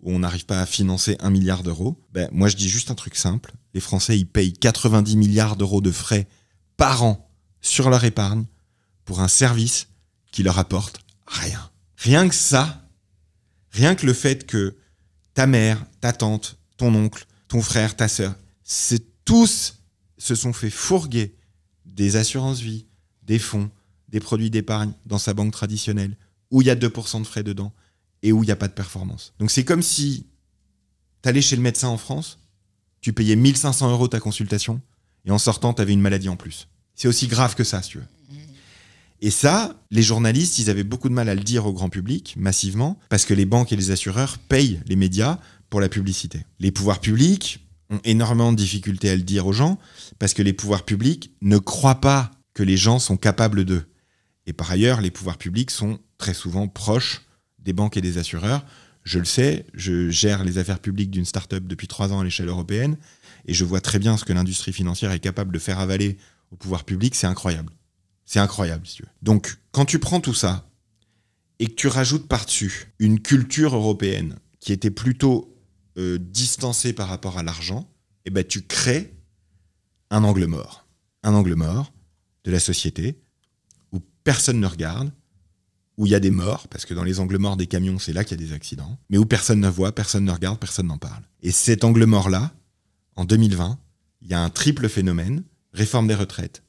Speaker 1: où on n'arrive pas à financer 1 milliard d'euros. Moi, je dis juste un truc simple. Les Français, ils payent 90 milliards d'euros de frais par an sur leur épargne pour un service qui leur apporte rien. Rien que ça, rien que le fait que ta mère, ta tante, ton oncle, ton frère, ta sœur, tous se sont fait fourguer des assurances-vie, des fonds, des produits d'épargne dans sa banque traditionnelle, où il y a 2% de frais dedans et où il n'y a pas de performance. Donc c'est comme si tu allais chez le médecin en France, tu payais 1 500 € ta consultation et en sortant, tu avais une maladie en plus. C'est aussi grave que ça, si tu veux. Et ça, les journalistes, ils avaient beaucoup de mal à le dire au grand public, massivement, parce que les banques et les assureurs payent les médias pour la publicité. Les pouvoirs publics ont énormément de difficultés à le dire aux gens, parce que les pouvoirs publics ne croient pas que les gens sont capables d'eux. Et par ailleurs, les pouvoirs publics sont très souvent proches des banques et des assureurs. Je le sais, je gère les affaires publiques d'une start-up depuis 3 ans à l'échelle européenne, et je vois très bien ce que l'industrie financière est capable de faire avaler au pouvoir public, c'est incroyable. C'est incroyable, si tu veux. Donc, quand tu prends tout ça et que tu rajoutes par-dessus une culture européenne qui était plutôt distancée par rapport à l'argent, tu crées un angle mort. Un angle mort de la société où personne ne regarde, où il y a des morts, parce que dans les angles morts des camions, c'est là qu'il y a des accidents, mais où personne ne voit, personne ne regarde, personne n'en parle. Et cet angle mort-là, en 2020, il y a un triple phénomène, réforme des retraites,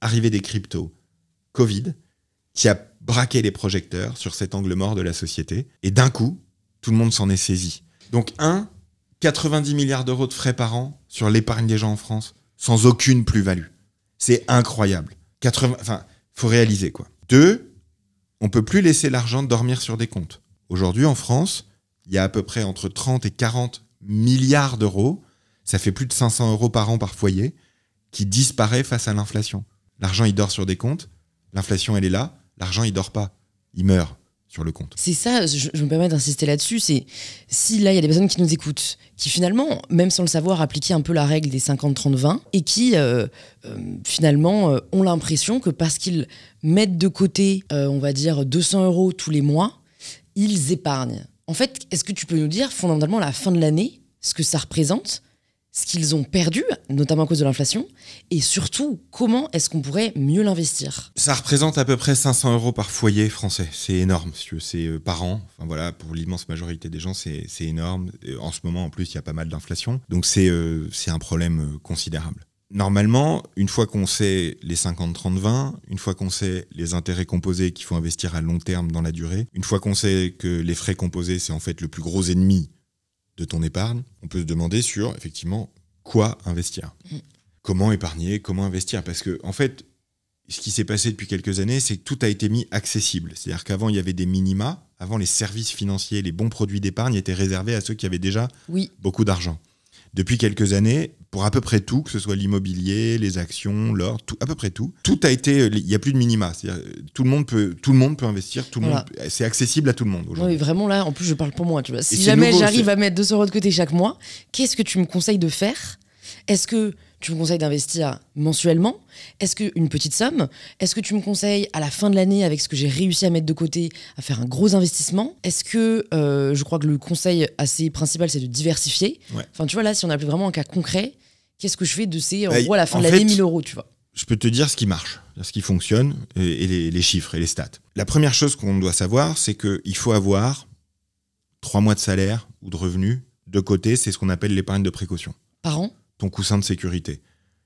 Speaker 1: arrivée des cryptos, Covid, qui a braqué les projecteurs sur cet angle mort de la société. Et d'un coup, tout le monde s'en est saisi. Donc 90 milliards d'euros de frais par an sur l'épargne des gens en France, sans aucune plus-value. C'est incroyable. Faut réaliser, quoi. 2, on peut plus laisser l'argent dormir sur des comptes. Aujourd'hui, en France, il y a à peu près entre 30 et 40 milliards d'euros, ça fait plus de 500 € par an par foyer, qui disparaît face à l'inflation. L'argent, il dort sur des comptes. L'inflation, elle est là. L'argent, il dort pas. Il meurt sur le compte.
Speaker 2: C'est ça, je me permets d'insister là-dessus. C'est si là, il y a des personnes qui nous écoutent, qui finalement, même sans le savoir, appliquaient un peu la règle des 50-30-20 et qui, finalement, ont l'impression que parce qu'ils mettent de côté, on va dire, 200 € tous les mois, ils épargnent. En fait, est-ce que tu peux nous dire, fondamentalement, à la fin de l'année, ce que ça représente, ce qu'ils ont perdu, notamment à cause de l'inflation, et surtout, comment est-ce qu'on pourrait mieux l'investir ?
Speaker 1: Ça représente à peu près 500 € par foyer français. C'est énorme, si tu veux. C'est par an. Enfin, voilà, pour l'immense majorité des gens, c'est énorme. Et en ce moment, en plus, il y a pas mal d'inflation. Donc, c'est un problème considérable. Normalement, une fois qu'on sait les 50-30-20, une fois qu'on sait les intérêts composés qu'il faut investir à long terme dans la durée, une fois qu'on sait que les frais composés, c'est en fait le plus gros ennemi de ton épargne, on peut se demander sur, effectivement, quoi investir. Comment épargner, comment investir. Parce que, en fait, ce qui s'est passé depuis quelques années, c'est que tout a été mis accessible. C'est-à-dire qu'avant, il y avait des minima. Avant, les services financiers, les bons produits d'épargne étaient réservés à ceux qui avaient déjà beaucoup d'argent. Depuis quelques années, pour à peu près tout, que ce soit l'immobilier, les actions, l'or, à peu près tout a été, il n'y a plus de minima. C'est-à-dire, tout le monde peut investir, c'est accessible à tout le monde aujourd'hui.
Speaker 2: Oui, vraiment là, en plus je parle pour moi, tu vois. Si jamais j'arrive à mettre 200 € de côté chaque mois, qu'est-ce que tu me conseilles de faire ? Est-ce que tu me conseilles d'investir mensuellement ? Est-ce qu'une petite somme ? Est-ce que tu me conseilles à la fin de l'année, avec ce que j'ai réussi à mettre de côté, à faire un gros investissement ? Est-ce que je crois que le conseil assez principal, c'est de diversifier ?
Speaker 1: Ouais.
Speaker 2: Enfin, tu vois, là, si on applique vraiment un cas concret, qu'est-ce que je fais de ces, en gros, à la fin de l'année, 1000 €, tu vois ?
Speaker 1: Je peux te dire ce qui marche, ce qui fonctionne, et les chiffres et les stats. La première chose qu'on doit savoir, c'est qu'il faut avoir 3 mois de salaire ou de revenus de côté, c'est ce qu'on appelle l'épargne de précaution.
Speaker 2: Par an ?
Speaker 1: Ton coussin de sécurité.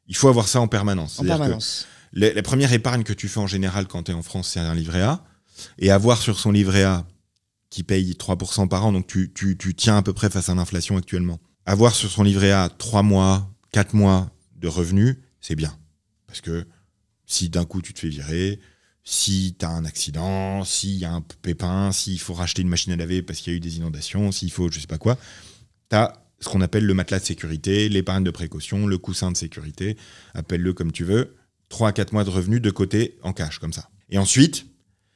Speaker 1: Il faut avoir ça en permanence.
Speaker 2: En permanence.
Speaker 1: La première épargne que tu fais en général quand tu es en France, c'est un livret A. Et avoir sur son livret A, qui paye 3% par an, donc tu tiens à peu près face à l'inflation actuellement. Avoir sur son livret A 3 mois, 4 mois de revenus, c'est bien. Parce que si d'un coup tu te fais virer, si tu as un accident, s'il y a un pépin, s'il faut racheter une machine à laver parce qu'il y a eu des inondations, s'il faut je sais pas quoi, tu as ce qu'on appelle le matelas de sécurité, l'épargne de précaution, le coussin de sécurité, appelle-le comme tu veux, 3 à 4 mois de revenus de côté en cash, comme ça. Et ensuite,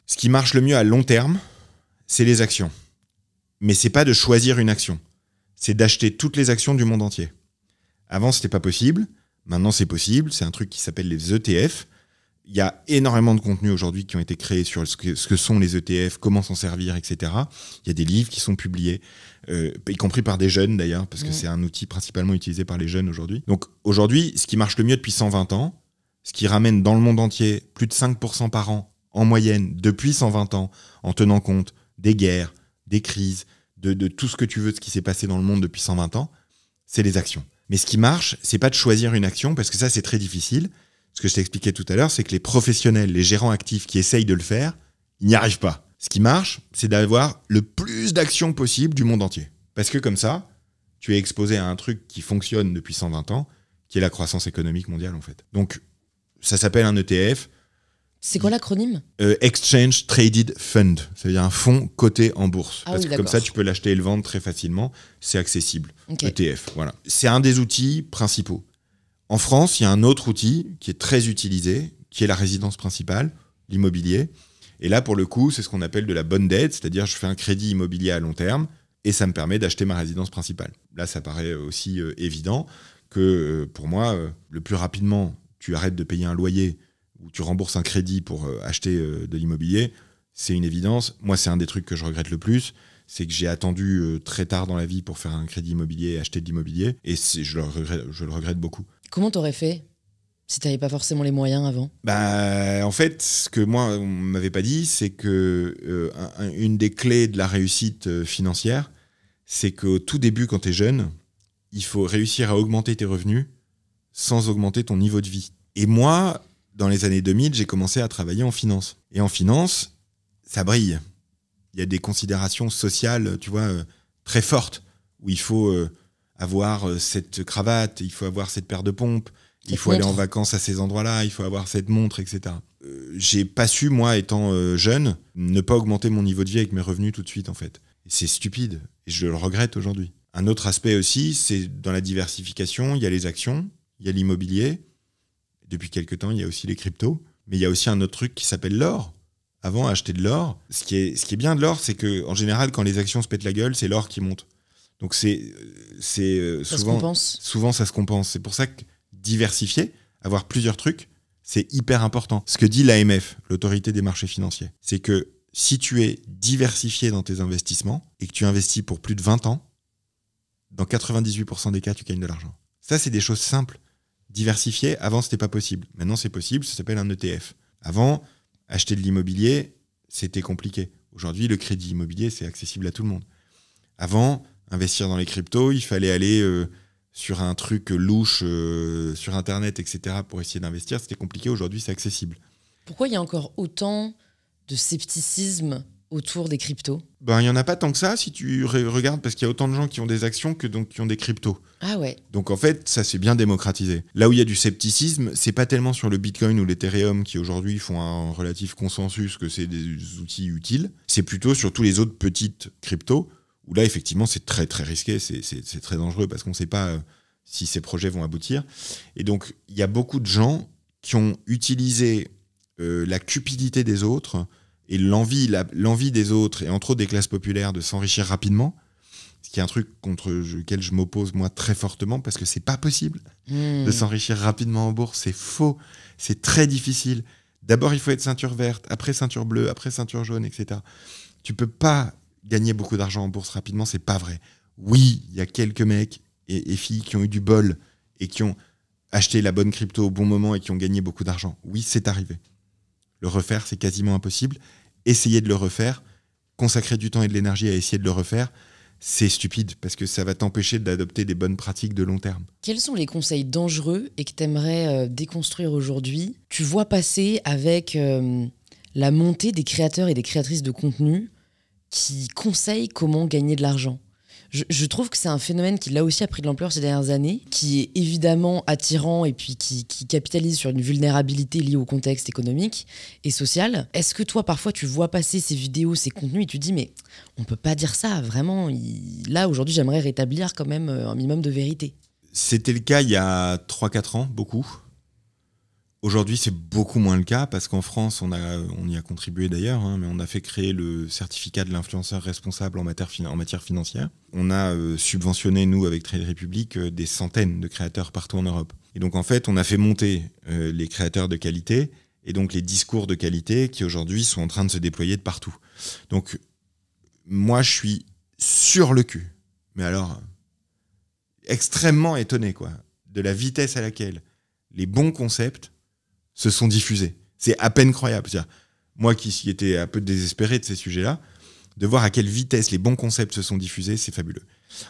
Speaker 1: ce qui marche le mieux à long terme, c'est les actions. Mais c'est pas de choisir une action, c'est d'acheter toutes les actions du monde entier. Avant, c'était pas possible, maintenant c'est possible, c'est un truc qui s'appelle les ETF. Il y a énormément de contenus aujourd'hui qui ont été créés sur ce que sont les ETF, comment s'en servir, etc. Il y a des livres qui sont publiés, y compris par des jeunes d'ailleurs, parce que c'est un outil principalement utilisé par les jeunes aujourd'hui. Donc aujourd'hui, ce qui marche le mieux depuis 120 ans, ce qui ramène dans le monde entier plus de 5% par an en moyenne depuis 120 ans, en tenant compte des guerres, des crises, de tout ce que tu veux, de ce qui s'est passé dans le monde depuis 120 ans, c'est les actions. Mais ce qui marche, c'est pas de choisir une action, parce que ça, c'est très difficile. Ce que je t'expliquais tout à l'heure, c'est que les professionnels, les gérants actifs qui essayent de le faire, ils n'y arrivent pas. Ce qui marche, c'est d'avoir le plus d'actions possible du monde entier. Parce que comme ça, tu es exposé à un truc qui fonctionne depuis 120 ans, qui est la croissance économique mondiale, en fait. Donc, ça s'appelle un ETF.
Speaker 2: C'est quoi l'acronyme ?
Speaker 1: Exchange Traded Fund. C'est-à-dire un fonds coté en bourse.
Speaker 2: Ah
Speaker 1: parce
Speaker 2: oui,
Speaker 1: que comme ça, tu peux l'acheter et le vendre très facilement. C'est accessible.
Speaker 2: Okay.
Speaker 1: ETF, voilà. C'est un des outils principaux. En France, il y a un autre outil qui est très utilisé, qui est la résidence principale, l'immobilier. Et là, pour le coup, c'est ce qu'on appelle de la bonne dette, c'est-à-dire je fais un crédit immobilier à long terme et ça me permet d'acheter ma résidence principale. Là, ça paraît aussi évident que pour moi, le plus rapidement tu arrêtes de payer un loyer ou tu rembourses un crédit pour acheter de l'immobilier, c'est une évidence. Moi, c'est un des trucs que je regrette le plus. C'est que j'ai attendu très tard dans la vie pour faire un crédit immobilier et acheter de l'immobilier. Et je le regrette beaucoup.
Speaker 2: Comment t'aurais fait si t'avais pas forcément les moyens avant ?
Speaker 1: En fait, ce que moi, on m'avait pas dit, c'est que une des clés de la réussite financière, c'est qu'au tout début, quand t'es jeune, il faut réussir à augmenter tes revenus sans augmenter ton niveau de vie. Et moi, dans les années 2000, j'ai commencé à travailler en finance. Et en finance, ça brille. Il y a des considérations sociales, tu vois, très fortes, où il faut avoir cette cravate, il faut avoir cette paire de pompes, il faut aller en vacances à ces endroits-là, il faut avoir cette montre, etc. J'ai pas su, moi, étant jeune, ne pas augmenter mon niveau de vie avec mes revenus tout de suite, en fait. Et c'est stupide, et je le regrette aujourd'hui. Un autre aspect aussi, c'est dans la diversification, il y a les actions, il y a l'immobilier. Depuis quelques temps, il y a aussi les cryptos. Mais il y a aussi un autre truc qui s'appelle l'or. Avant, acheter de l'or, ce qui est bien de l'or, c'est qu'en général, quand les actions se pètent la gueule, c'est l'or qui monte. Donc souvent, ça se compense. C'est pour ça que diversifier, avoir plusieurs trucs, c'est hyper important. Ce que dit l'AMF, l'autorité des marchés financiers, c'est que si tu es diversifié dans tes investissements et que tu investis pour plus de 20 ans, dans 98% des cas, tu gagnes de l'argent. Ça, c'est des choses simples. Diversifier, avant, c'était pas possible. Maintenant, c'est possible, ça s'appelle un ETF. Avant, acheter de l'immobilier, c'était compliqué. Aujourd'hui, le crédit immobilier, c'est accessible à tout le monde. Avant, investir dans les cryptos, il fallait aller sur un truc louche sur Internet, etc. pour essayer d'investir. C'était compliqué. Aujourd'hui, c'est accessible.
Speaker 2: Pourquoi il y a encore autant de scepticisme autour des cryptos ?
Speaker 1: Il n'y en a pas tant que ça si tu regardes, parce qu'il y a autant de gens qui ont des actions que donc qui ont des cryptos.
Speaker 2: Ah ouais.
Speaker 1: Donc en fait, ça s'est bien démocratisé. Là où il y a du scepticisme, c'est pas tellement sur le Bitcoin ou l'Ethereum qui aujourd'hui font un relatif consensus que c'est des outils utiles. C'est plutôt sur tous les autres petites cryptos où là effectivement c'est très très risqué, c'est très dangereux parce qu'on sait pas si ces projets vont aboutir. Et donc, il y a beaucoup de gens qui ont utilisé la cupidité des autres et l'envie des autres, et entre autres des classes populaires, de s'enrichir rapidement, ce qui est un truc contre lequel je m'oppose moi très fortement, parce que c'est pas possible de s'enrichir rapidement en bourse, c'est faux, c'est très difficile. D'abord, il faut être ceinture verte, après ceinture bleue, après ceinture jaune, etc. Tu peux pas gagner beaucoup d'argent en bourse rapidement, c'est pas vrai. Oui, il y a quelques mecs et filles qui ont eu du bol et qui ont acheté la bonne crypto au bon moment et qui ont gagné beaucoup d'argent. Oui, c'est arrivé. Le refaire, c'est quasiment impossible. Essayer de le refaire, consacrer du temps et de l'énergie à essayer de le refaire, c'est stupide parce que ça va t'empêcher d'adopter des bonnes pratiques de long terme.
Speaker 2: Quels sont les conseils dangereux et que tu aimerais déconstruire aujourd'hui? Tu vois passer avec la montée des créateurs et des créatrices de contenu qui conseillent comment gagner de l'argent. Je trouve que c'est un phénomène qui, là aussi, a pris de l'ampleur ces dernières années, qui est évidemment attirant et puis qui capitalise sur une vulnérabilité liée au contexte économique et social. Est-ce que toi, parfois, tu vois passer ces vidéos, ces contenus et tu te dis, mais on peut pas dire ça, vraiment. Là, aujourd'hui, j'aimerais rétablir quand même un minimum de vérité.
Speaker 1: C'était le cas il y a 3-4 ans, beaucoup. Aujourd'hui, c'est beaucoup moins le cas parce qu'en France, on y a contribué d'ailleurs, mais on a fait créer le certificat de l'influenceur responsable en matière financière. On a subventionné, nous, avec Trade Republic, des centaines de créateurs partout en Europe. Et donc, en fait, on a fait monter les créateurs de qualité et donc les discours de qualité qui, aujourd'hui, sont en train de se déployer de partout. Donc, moi, je suis sur le cul. Mais alors, extrêmement étonné, quoi, de la vitesse à laquelle les bons concepts se sont diffusés. C'est à peine croyable. C'est-à-dire, moi qui étais un peu désespéré de ces sujets-là, de voir à quelle vitesse les bons concepts se sont diffusés, c'est fabuleux.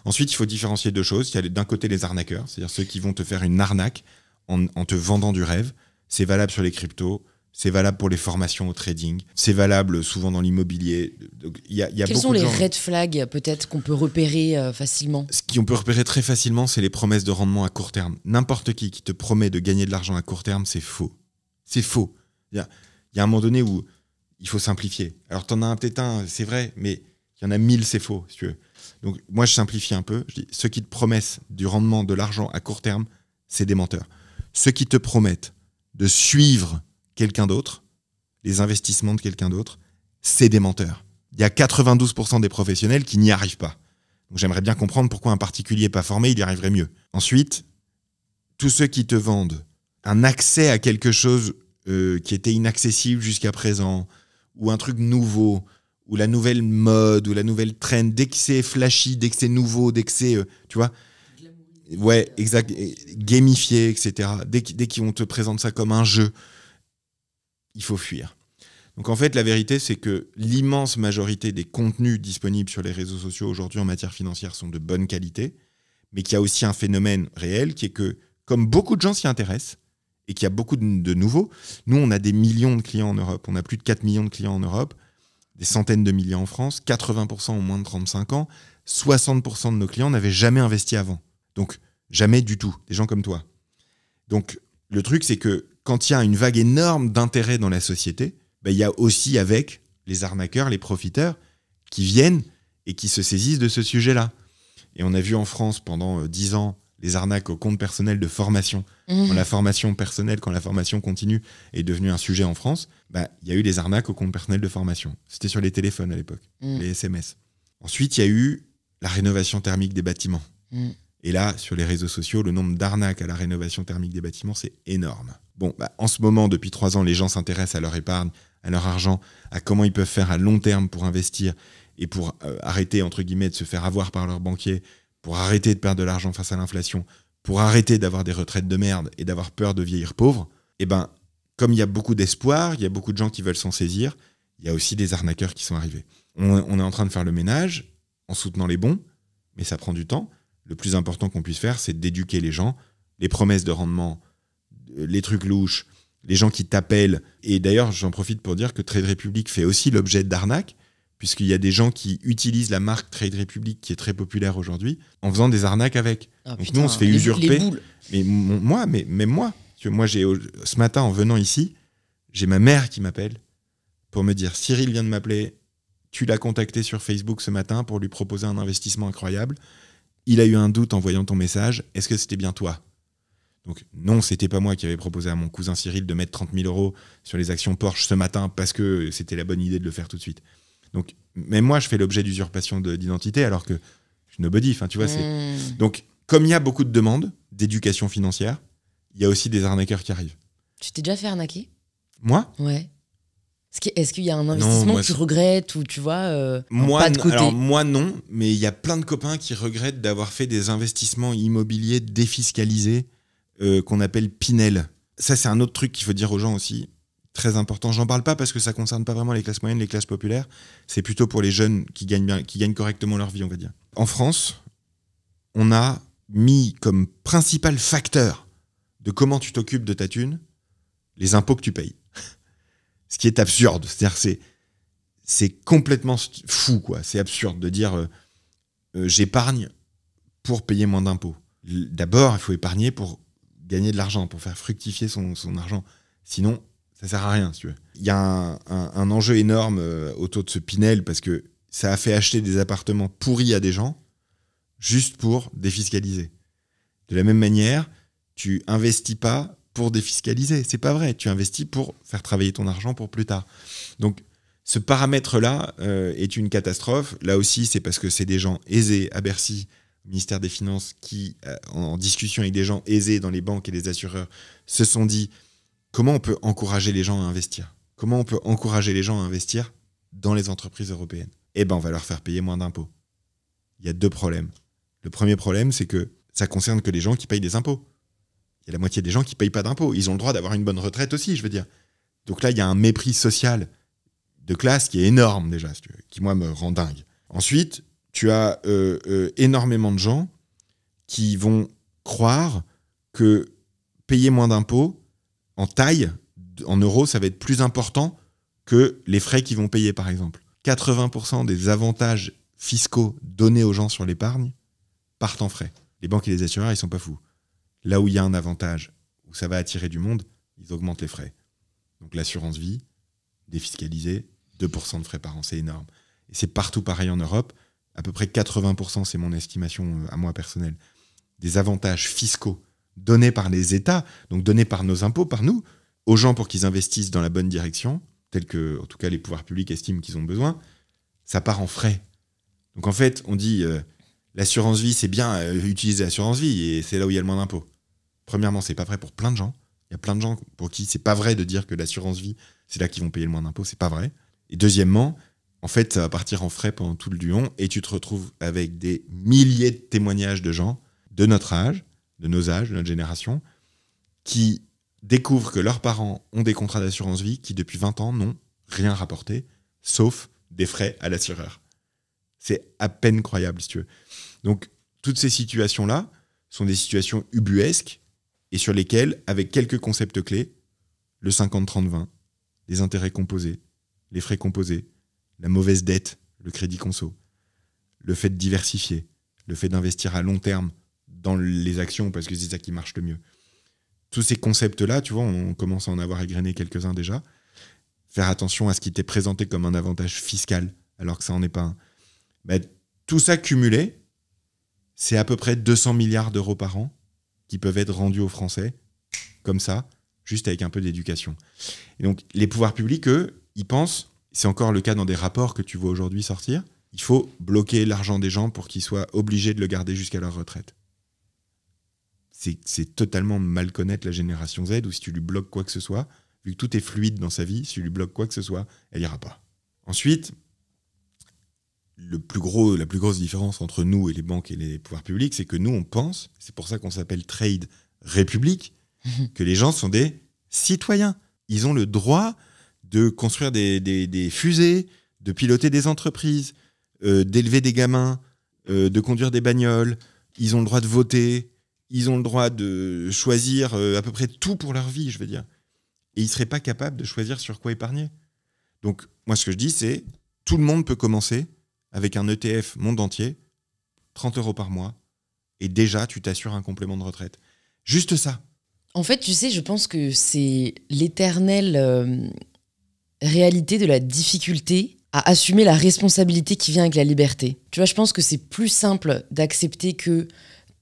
Speaker 1: Ensuite, il faut différencier deux choses. Il y a d'un côté les arnaqueurs, c'est-à-dire ceux qui vont te faire une arnaque en te vendant du rêve. C'est valable sur les cryptos, c'est valable pour les formations au trading, c'est valable souvent dans l'immobilier.
Speaker 2: Quels sont les red flags peut-être qu'on peut repérer facilement?
Speaker 1: Ce qu'on peut repérer très facilement, c'est les promesses de rendement à court terme. N'importe qui te promet de gagner de l'argent à court terme, c'est faux. C'est faux. Il y a un moment donné où il faut simplifier. Alors, t'en as peut-être un, c'est vrai, mais il y en a 1000, c'est faux, si tu veux. Donc, moi, je simplifie un peu. Je dis, ceux qui te promettent du rendement de l'argent à court terme, c'est des menteurs. Ceux qui te promettent de suivre quelqu'un d'autre, les investissements de quelqu'un d'autre, c'est des menteurs. Il y a 92% des professionnels qui n'y arrivent pas. Donc, j'aimerais bien comprendre pourquoi un particulier pas formé, il y arriverait mieux. Ensuite, tous ceux qui te vendent un accès à quelque chose qui était inaccessible jusqu'à présent, ou un truc nouveau, ou la nouvelle mode, ou la nouvelle trend, dès que c'est flashy, dès que c'est nouveau, dès que c'est, tu vois, ouais, exact, gamifié, etc. Dès qu'on te présente ça comme un jeu, il faut fuir. Donc en fait, la vérité, c'est que l'immense majorité des contenus disponibles sur les réseaux sociaux aujourd'hui en matière financière sont de bonne qualité, mais qu'il y a aussi un phénomène réel qui est que, comme beaucoup de gens s'y intéressent, et qu'il y a beaucoup de nouveaux. Nous, on a des millions de clients en Europe. On a plus de 4 millions de clients en Europe, des centaines de milliers en France, 80% ont moins de 35 ans, 60% de nos clients n'avaient jamais investi avant. Donc, jamais du tout, des gens comme toi. Donc, le truc, c'est que quand il y a une vague énorme d'intérêt dans la société, il y a aussi avec les arnaqueurs, les profiteurs, qui viennent et qui se saisissent de ce sujet-là. Et on a vu en France pendant 10 ans les arnaques au compte personnel de formation. Quand la formation personnelle, quand la formation continue est devenue un sujet en France, il y a eu des arnaques au compte personnel de formation. C'était sur les téléphones à l'époque, les SMS. Ensuite, il y a eu la rénovation thermique des bâtiments. Et là, sur les réseaux sociaux, le nombre d'arnaques à la rénovation thermique des bâtiments, c'est énorme. Bon, en ce moment, depuis 3 ans, les gens s'intéressent à leur épargne, à leur argent, à comment ils peuvent faire à long terme pour investir et pour arrêter, entre guillemets, de se faire avoir par leurs banquiers, pour arrêter de perdre de l'argent face à l'inflation, pour arrêter d'avoir des retraites de merde et d'avoir peur de vieillir pauvre. Et comme il y a beaucoup d'espoir, il y a beaucoup de gens qui veulent s'en saisir, il y a aussi des arnaqueurs qui sont arrivés. On est en train de faire le ménage en soutenant les bons, mais ça prend du temps. Le plus important qu'on puisse faire, c'est d'éduquer les gens, les promesses de rendement, les trucs louches, les gens qui t'appellent. Et d'ailleurs, j'en profite pour dire que Trade Republic fait aussi l'objet d'arnaques, puisqu'il y a des gens qui utilisent la marque Trade Republic, qui est très populaire aujourd'hui, en faisant des arnaques avec. Donc putain, nous, on se fait usurper. Mais même moi, ce matin, en venant ici, j'ai ma mère qui m'appelle pour me dire « Cyril vient de m'appeler, tu l'as contacté sur Facebook ce matin pour lui proposer un investissement incroyable. il a eu un doute en voyant ton message, est-ce que c'était bien toi ? Donc non, c'était pas moi qui avais proposé à mon cousin Cyril de mettre 30 000 € sur les actions Porsche ce matin parce que c'était la bonne idée de le faire tout de suite. Donc même moi, je fais l'objet d'usurpation d'identité alors que je suis nobody. Enfin, tu vois, Donc comme il y a beaucoup de demandes d'éducation financière, il y a aussi des arnaqueurs qui arrivent.
Speaker 2: Tu t'es déjà fait arnaquer ?
Speaker 1: Moi ?
Speaker 2: Ouais. Est-ce qu'il y a un investissement que tu regrettes ou tu vois pas de côté ?
Speaker 1: Alors moi non, mais il y a plein de copains qui regrettent d'avoir fait des investissements immobiliers défiscalisés qu'on appelle Pinel. Ça, c'est un autre truc qu'il faut dire aux gens aussi, très important. J'en parle pas parce que ça concerne pas vraiment les classes moyennes, les classes populaires. C'est plutôt pour les jeunes qui gagnent bien, qui gagnent correctement leur vie, on va dire. En France, on a mis comme principal facteur de comment tu t'occupes de ta thune les impôts que tu payes. Ce qui est absurde. C'est-à-dire c'est complètement fou, quoi. C'est absurde de dire j'épargne pour payer moins d'impôts. D'abord, il faut épargner pour gagner de l'argent, pour faire fructifier son argent. Sinon, ça sert à rien, si tu veux. Il y a un enjeu énorme autour de ce Pinel parce que ça a fait acheter des appartements pourris à des gens juste pour défiscaliser. De la même manière, tu investis pas pour défiscaliser. C'est pas vrai. Tu investis pour faire travailler ton argent pour plus tard. Donc, ce paramètre-là est une catastrophe. Là aussi, c'est parce que c'est des gens aisés à Bercy, ministère des Finances, qui, en discussion avec des gens aisés dans les banques et les assureurs, se sont dit comment on peut encourager les gens à investir ? Comment on peut encourager les gens à investir dans les entreprises européennes ? Eh ben, on va leur faire payer moins d'impôts. Il y a 2 problèmes. Le premier problème, c'est que ça concerne que les gens qui payent des impôts. Il y a la moitié des gens qui ne payent pas d'impôts. Ils ont le droit d'avoir une bonne retraite aussi, je veux dire. Donc là, il y a un mépris social de classe qui est énorme déjà, qui moi me rend dingue. Ensuite, tu as énormément de gens qui vont croire que payer moins d'impôts en taille, en euros, ça va être plus important que les frais qu'ils vont payer, par exemple. 80% des avantages fiscaux donnés aux gens sur l'épargne partent en frais. Les banques et les assureurs, ils sont pas fous. Là où il y a un avantage, où ça va attirer du monde, ils augmentent les frais. Donc l'assurance vie, défiscalisée, 2% de frais par an, c'est énorme. Et c'est partout pareil en Europe. À peu près 80%, c'est mon estimation à moi personnelle, des avantages fiscaux donnés par les États, donc donnés par nos impôts, par nous, aux gens pour qu'ils investissent dans la bonne direction, tels que, en tout cas, les pouvoirs publics estiment qu'ils ont besoin, ça part en frais. Donc en fait, on dit l'assurance vie, c'est bien, utiliser l'assurance vie, et c'est là où il y a le moins d'impôts. Premièrement, c'est pas vrai pour plein de gens. Il y a plein de gens pour qui c'est pas vrai de dire que l'assurance vie, c'est là qu'ils vont payer le moins d'impôts, c'est pas vrai. Et deuxièmement, en fait, ça va partir en frais pendant tout le Lyon et tu te retrouves avec des milliers de témoignages de gens de notre âge, de nos âges, de notre génération, qui découvrent que leurs parents ont des contrats d'assurance vie qui, depuis 20 ans, n'ont rien rapporté, sauf des frais à l'assureur. C'est à peine croyable, si tu veux. Donc, toutes ces situations-là sont des situations ubuesques et sur lesquelles, avec quelques concepts clés, le 50-30-20, les intérêts composés, les frais composés, la mauvaise dette, le crédit conso, le fait de diversifier, le fait d'investir à long terme dans les actions parce que c'est ça qui marche le mieux. Tous ces concepts-là, tu vois, on commence à en avoir égrené quelques-uns déjà. Faire attention à ce qui t'est présenté comme un avantage fiscal alors que ça n'en est pas un. Ben, tout ça cumulé, c'est à peu près 200 milliards d'euros par an qui peuvent être rendus aux Français, comme ça, juste avec un peu d'éducation. Et donc, les pouvoirs publics, eux, ils pensent, c'est encore le cas dans des rapports que tu vois aujourd'hui sortir, il faut bloquer l'argent des gens pour qu'ils soient obligés de le garder jusqu'à leur retraite. C'est totalement mal connaître la génération Z, où si tu lui bloques quoi que ce soit, vu que tout est fluide dans sa vie, si tu lui bloques quoi que ce soit, elle ira pas. Ensuite, la plus grosse différence entre nous et les banques et les pouvoirs publics, c'est que nous, on pense, c'est pour ça qu'on s'appelle Trade République, que les gens sont des citoyens. Ils ont le droit de construire des fusées, de piloter des entreprises, d'élever des gamins, de conduire des bagnoles. Ils ont le droit de voter, ils ont le droit de choisir à peu près tout pour leur vie, je veux dire. Et ils ne seraient pas capables de choisir sur quoi épargner. Donc, moi, ce que je dis, c'est tout le monde peut commencer avec un ETF monde entier, 30 € par mois, et déjà, tu t'assures un complément de retraite. Juste ça.
Speaker 2: En fait, tu sais, je pense que c'est l'éternelle réalité de la difficulté à assumer la responsabilité qui vient avec la liberté. Tu vois, je pense que c'est plus simple d'accepter que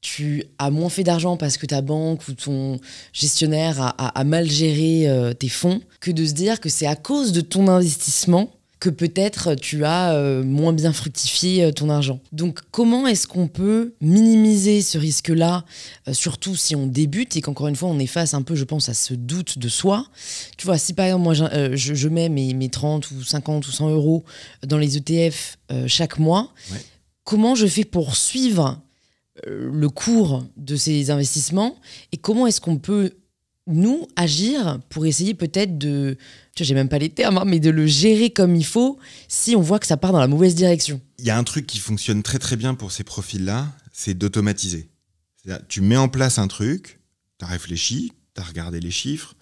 Speaker 2: tu as moins fait d'argent parce que ta banque ou ton gestionnaire a mal géré tes fonds, que de se dire que c'est à cause de ton investissement que peut-être tu as moins bien fructifié ton argent. Donc comment est-ce qu'on peut minimiser ce risque-là, surtout si on débute et qu'encore une fois on est face un peu, je pense, à ce doute de soi. Tu vois, si par exemple moi je mets mes 30 ou 50 ou 100 euros dans les ETF chaque mois, comment je fais pour suivre le cours de ces investissements et comment est-ce qu'on peut, nous, agir pour essayer peut-être de, tu vois, j'ai même pas les termes, mais de le gérer comme il faut si on voit que ça part dans la mauvaise direction.
Speaker 1: Il y a un truc qui fonctionne très très bien pour ces profils-là, c'est d'automatiser. C'est-à-dire, tu mets en place un truc, tu as réfléchi, tu as regardé les chiffres,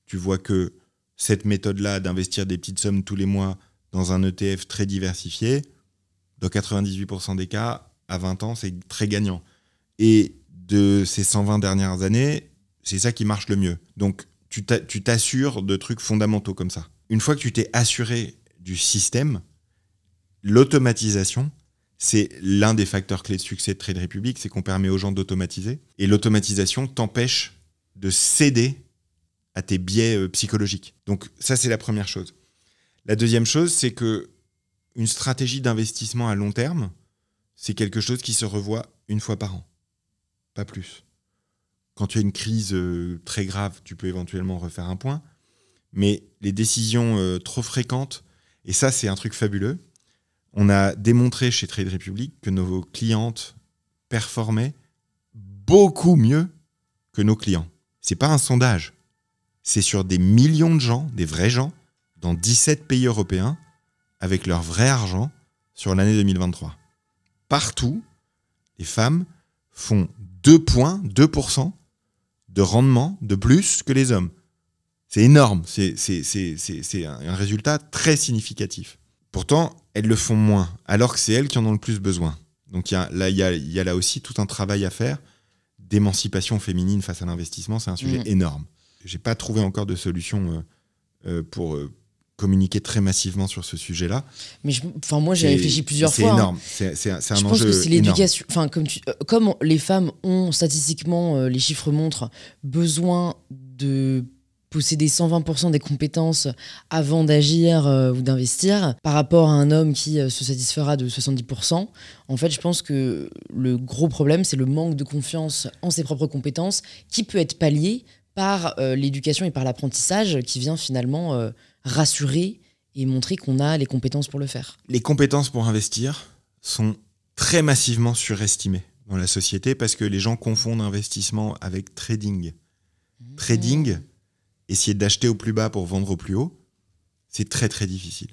Speaker 1: tu vois que cette méthode-là d'investir des petites sommes tous les mois dans un ETF très diversifié, dans 98% des cas, à 20 ans, c'est très gagnant. Et de ces 120 dernières années, c'est ça qui marche le mieux. Donc, tu t'assures de trucs fondamentaux comme ça. Une fois que tu t'es assuré du système, l'automatisation, c'est l'un des facteurs clés de succès de Trade Republic, c'est qu'on permet aux gens d'automatiser. Et l'automatisation t'empêche de céder à tes biais psychologiques. Donc, ça, c'est la première chose. La deuxième chose, c'est que une stratégie d'investissement à long terme, c'est quelque chose qui se revoit une fois par an, pas plus. Quand tu as une crise très grave, tu peux éventuellement refaire un point, mais les décisions trop fréquentes, et ça c'est un truc fabuleux, on a démontré chez Trade Republic que nos clientes performaient beaucoup mieux que nos clients. C'est pas un sondage, c'est sur des millions de gens, des vrais gens, dans 17 pays européens, avec leur vrai argent sur l'année 2023. Partout, les femmes font 2% de rendement de plus que les hommes. C'est énorme, c'est un résultat très significatif. Pourtant, elles le font moins, alors que c'est elles qui en ont le plus besoin. Donc il y a là aussi tout un travail à faire d'émancipation féminine face à l'investissement, c'est un sujet énorme. Je n'ai pas trouvé encore de solution pour communiquer très massivement sur ce sujet-là.
Speaker 2: Mais moi, j'ai réfléchi plusieurs fois.
Speaker 1: C'est énorme. C'est un enjeu énorme.
Speaker 2: Je pense que c'est l'éducation. Enfin, comme les femmes ont statistiquement, les chiffres montrent, besoin de posséder 120% des compétences avant d'agir ou d'investir, par rapport à un homme qui se satisfera de 70%. En fait, je pense que le gros problème, c'est le manque de confiance en ses propres compétences, qui peut être pallié par l'éducation et par l'apprentissage, qui vient finalement rassurer et montrer qu'on a les compétences pour le faire.
Speaker 1: Les compétences pour investir sont très massivement surestimées dans la société parce que les gens confondent investissement avec trading. Trading, essayer d'acheter au plus bas pour vendre au plus haut, c'est très très difficile.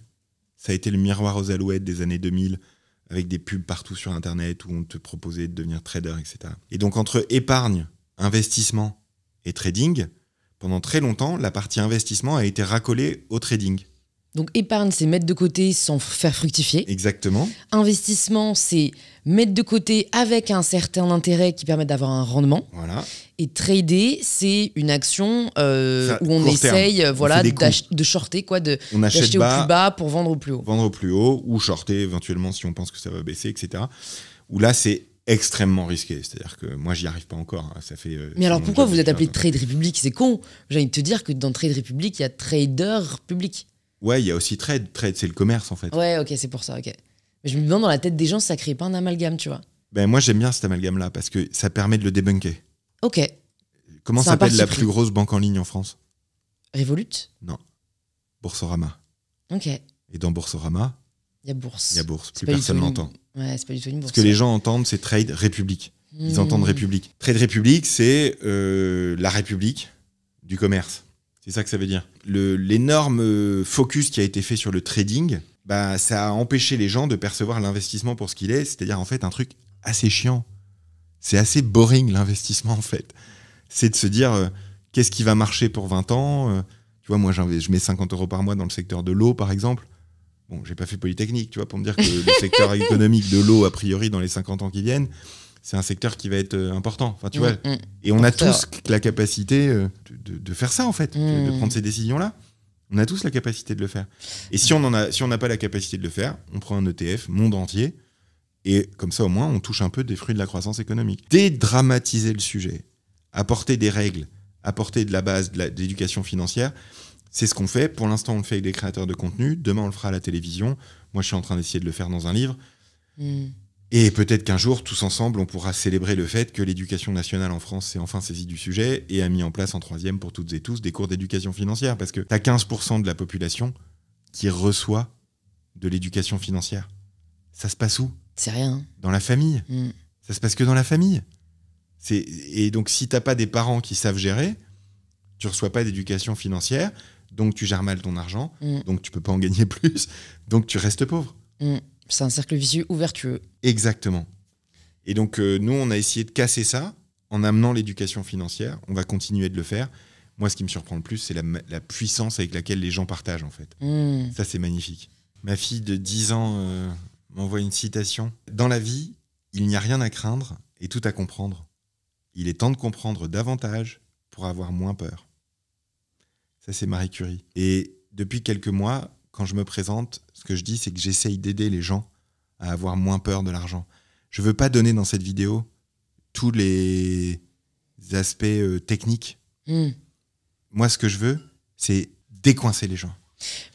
Speaker 1: Ça a été le miroir aux alouettes des années 2000 avec des pubs partout sur Internet où on te proposait de devenir trader, etc. Et donc entre épargne, investissement et trading, pendant très longtemps, la partie investissement a été racolée au trading.
Speaker 2: Donc épargne, c'est mettre de côté sans faire fructifier.
Speaker 1: Exactement.
Speaker 2: Investissement, c'est mettre de côté avec un certain intérêt qui permet d'avoir un rendement.
Speaker 1: Voilà.
Speaker 2: Et trader, c'est une action où on essaye de shorter, d'acheter au plus bas pour vendre au plus haut.
Speaker 1: Vendre au plus haut ou shorter éventuellement si on pense que ça va baisser, etc. Où là, c'est extrêmement risqué. C'est-à-dire que moi, j'y arrive pas encore. Ça fait,
Speaker 2: mais alors pourquoi vous êtes appelé Trade Republic? C'est con. J'ai envie de te dire que dans Trade Republic, il y a Trader Public.
Speaker 1: Ouais, il y a aussi trade. Trade, c'est le commerce, en fait.
Speaker 2: Ouais, ok, c'est pour ça, ok. Mais je me demande dans la tête des gens si ça crée pas un amalgame, tu vois.
Speaker 1: Ben, moi, j'aime bien cet amalgame-là parce que ça permet de le débunker.
Speaker 2: Ok.
Speaker 1: Comment s'appelle la plus grosse banque en ligne en France?
Speaker 2: Revolut?
Speaker 1: Non. Boursorama.
Speaker 2: Ok.
Speaker 1: Et dans Boursorama,
Speaker 2: il y a bourse.
Speaker 1: Il y a bourse. Plus personne n'entend.
Speaker 2: Ouais, c'est pas du tout une bourse.
Speaker 1: Ce que les gens entendent, c'est Trade Republic. Ils entendent République. Trade Republic, c'est la République du commerce. C'est ça que ça veut dire. L'énorme focus qui a été fait sur le trading, bah, ça a empêché les gens de percevoir l'investissement pour ce qu'il est, c'est-à-dire en fait un truc assez chiant. C'est assez boring l'investissement en fait. C'est de se dire qu'est-ce qui va marcher pour 20 ans. Tu vois, moi je mets 50 € par mois dans le secteur de l'eau par exemple. Bon, j'ai pas fait Polytechnique, tu vois, pour me dire que le secteur économique de l'eau, a priori, dans les 50 ans qui viennent, c'est un secteur qui va être important. Enfin, tu vois. Et on a tous la capacité de faire ça, en fait, de prendre ces décisions-là. On a tous la capacité de le faire. Et si on n'a pas la capacité de le faire, on prend un ETF, monde entier, et comme ça, au moins, on touche un peu des fruits de la croissance économique. Dédramatiser le sujet, apporter des règles, apporter de la base, de l'éducation financière, c'est ce qu'on fait. Pour l'instant, on le fait avec des créateurs de contenu. Demain, on le fera à la télévision. Moi, je suis en train d'essayer de le faire dans un livre. Et peut-être qu'un jour, tous ensemble, on pourra célébrer le fait que l'éducation nationale en France s'est enfin saisie du sujet et a mis en place en 3e pour toutes et tous des cours d'éducation financière. Parce que tu as 15% de la population qui reçoit de l'éducation financière. Ça se passe où ?
Speaker 2: C'est rien.
Speaker 1: Dans la famille. Ça se passe que dans la famille. Et donc, si tu n'as pas des parents qui savent gérer, tu ne reçois pas d'éducation financière, donc tu gères mal ton argent, donc tu ne peux pas en gagner plus, donc tu restes pauvre.
Speaker 2: C'est un cercle vicieux ou vertueux.
Speaker 1: Exactement. Et donc, nous, on a essayé de casser ça en amenant l'éducation financière. On va continuer de le faire. Moi, ce qui me surprend le plus, c'est la puissance avec laquelle les gens partagent, en fait. Ça, c'est magnifique. Ma fille de 10 ans m'envoie une citation. « Dans la vie, il n'y a rien à craindre et tout à comprendre. Il est temps de comprendre davantage pour avoir moins peur. » Ça, c'est Marie Curie. Et depuis quelques mois, quand je me présente, ce que je dis, c'est que j'essaye d'aider les gens à avoir moins peur de l'argent. Je ne veux pas donner dans cette vidéo tous les aspects techniques. Moi, ce que je veux, c'est décoincer les gens.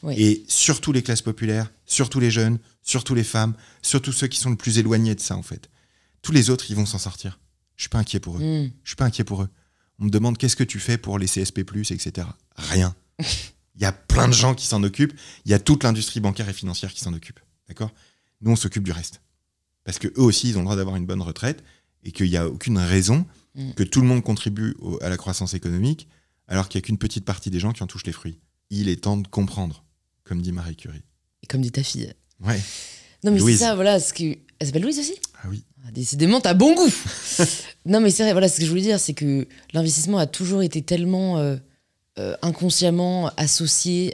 Speaker 1: Oui. Et surtout les classes populaires, surtout les jeunes, surtout les femmes, surtout ceux qui sont le plus éloignés de ça, en fait. Tous les autres, ils vont s'en sortir. Je suis pas inquiet pour eux. Je suis pas inquiet pour eux. On me demande qu'est-ce que tu fais pour les CSP+, etc. Rien. Il y a plein de gens qui s'en occupent. Il y a toute l'industrie bancaire et financière qui s'en occupe. D'accord ? Nous, on s'occupe du reste. Parce qu'eux aussi, ils ont le droit d'avoir une bonne retraite et qu'il n'y a aucune raison que tout le monde contribue à la croissance économique alors qu'il n'y a qu'une petite partie des gens qui en touchent les fruits. Il est temps de comprendre, comme dit Marie Curie.
Speaker 2: Et comme dit ta fille.
Speaker 1: Ouais.
Speaker 2: Non, mais
Speaker 1: Louise.
Speaker 2: c'est ça, voilà. Elle s'appelle Louise aussi ?
Speaker 1: Ah oui.
Speaker 2: Décidément, t'as bon goût. Non, mais c'est vrai, voilà, ce que je voulais dire, c'est que l'investissement a toujours été tellement inconsciemment associé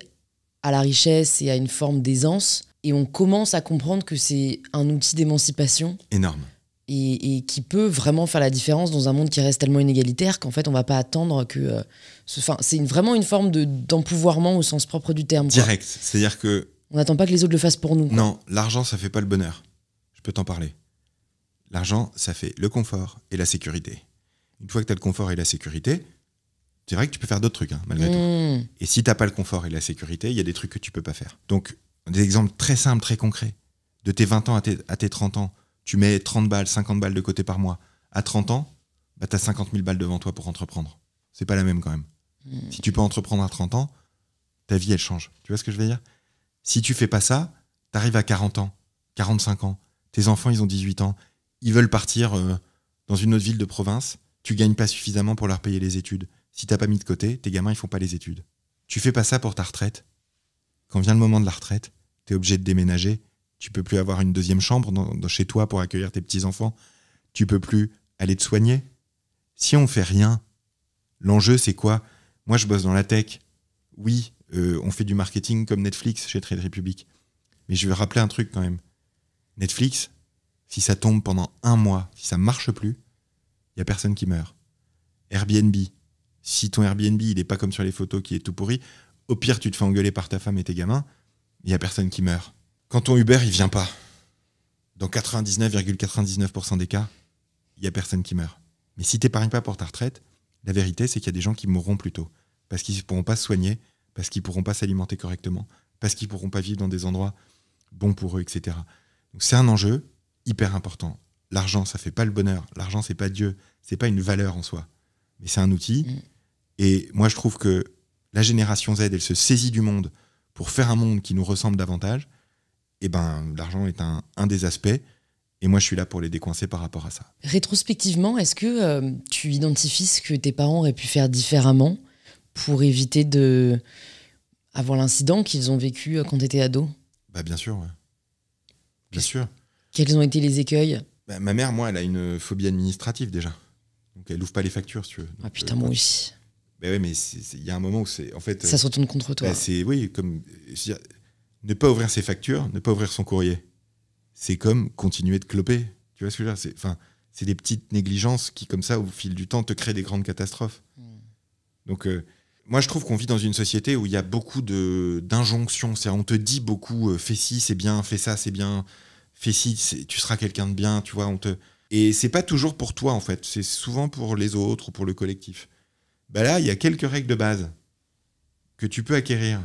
Speaker 2: à la richesse et à une forme d'aisance. Et on commence à comprendre que c'est un outil d'émancipation.
Speaker 1: Énorme.
Speaker 2: Et qui peut vraiment faire la différence dans un monde qui reste tellement inégalitaire qu'en fait, on va pas attendre que... c'est vraiment une forme d'empouvoirment au sens propre du terme.
Speaker 1: Direct. C'est-à-dire que...
Speaker 2: On n'attend pas que les autres le fassent pour nous.
Speaker 1: Non, l'argent, ça fait pas le bonheur. Je peux t'en parler. L'argent, ça fait le confort et la sécurité. Une fois que tu as le confort et la sécurité, c'est vrai que tu peux faire d'autres trucs, hein, malgré tout. Et si tu n'as pas le confort et la sécurité, il y a des trucs que tu peux pas faire. Donc, des exemples très simples, très concrets. De tes 20 ans à tes 30 ans, tu mets 30 balles, 50 balles de côté par mois. À 30 ans, bah, tu as 50 000 balles devant toi pour entreprendre. C'est pas la même quand même. Si tu peux entreprendre à 30 ans, ta vie, elle change. Tu vois ce que je veux dire ? Si tu fais pas ça, tu arrives à 40 ans, 45 ans. Tes enfants, ils ont 18 ans. Ils veulent partir dans une autre ville de province. Tu gagnes pas suffisamment pour leur payer les études. Si t'as pas mis de côté, tes gamins, ils font pas les études. Tu fais pas ça pour ta retraite. Quand vient le moment de la retraite, t'es obligé de déménager. Tu peux plus avoir une deuxième chambre chez toi pour accueillir tes petits-enfants. Tu peux plus aller te soigner. Si on fait rien, l'enjeu, c'est quoi ? Moi, je bosse dans la tech. Oui, on fait du marketing comme Netflix chez Trade Republic. Mais je veux rappeler un truc quand même. Netflix, si ça tombe pendant 1 mois, si ça marche plus, il n'y a personne qui meurt. Airbnb, si ton Airbnb il n'est pas comme sur les photos qui est tout pourri, au pire tu te fais engueuler par ta femme et tes gamins, il n'y a personne qui meurt. Quand ton Uber il vient pas, dans 99,99% des cas, il n'y a personne qui meurt. Mais si tu n'épargnes pas pour ta retraite, la vérité c'est qu'il y a des gens qui mourront plus tôt. Parce qu'ils ne pourront pas se soigner, parce qu'ils ne pourront pas s'alimenter correctement, parce qu'ils ne pourront pas vivre dans des endroits bons pour eux, etc. Donc c'est un enjeu hyper important. L'argent, ça fait pas le bonheur. L'argent, c'est pas Dieu. C'est pas une valeur en soi. Mais c'est un outil. Et moi, je trouve que la génération Z, elle se saisit du monde pour faire un monde qui nous ressemble davantage. Et ben, l'argent est un des aspects. Et moi, je suis là pour les décoincer par rapport à ça.
Speaker 2: Rétrospectivement, est-ce que tu identifies ce que tes parents auraient pu faire différemment pour éviter de avoir l'incident qu'ils ont vécu quand tu étais ado ?
Speaker 1: Bah, bien sûr, ouais. Bien sûr.
Speaker 2: Quels ont été les écueils ?
Speaker 1: Bah, ma mère, moi, elle a une phobie administrative déjà. Donc elle ouvre pas les factures, si tu veux.
Speaker 2: Ah putain, moi aussi.
Speaker 1: Bah ouais, mais il y a un moment où c'est... En fait,
Speaker 2: ça se retourne contre toi.
Speaker 1: Bah, c'est, oui, comme... Ne pas ouvrir ses factures, ne pas ouvrir son courrier. C'est comme continuer de cloper. Tu vois ce que je veux dire ? C'est des petites négligences qui, comme ça, au fil du temps, te créent des grandes catastrophes. Donc, Moi, je trouve qu'on vit dans une société où il y a beaucoup d'injonctions. C'est-à-dire, on te dit beaucoup, fais ci, c'est bien, fais ça, c'est bien, fais ci, tu seras quelqu'un de bien, tu vois. Et c'est pas toujours pour toi, en fait. C'est souvent pour les autres ou pour le collectif. Bah là, il y a quelques règles de base que tu peux acquérir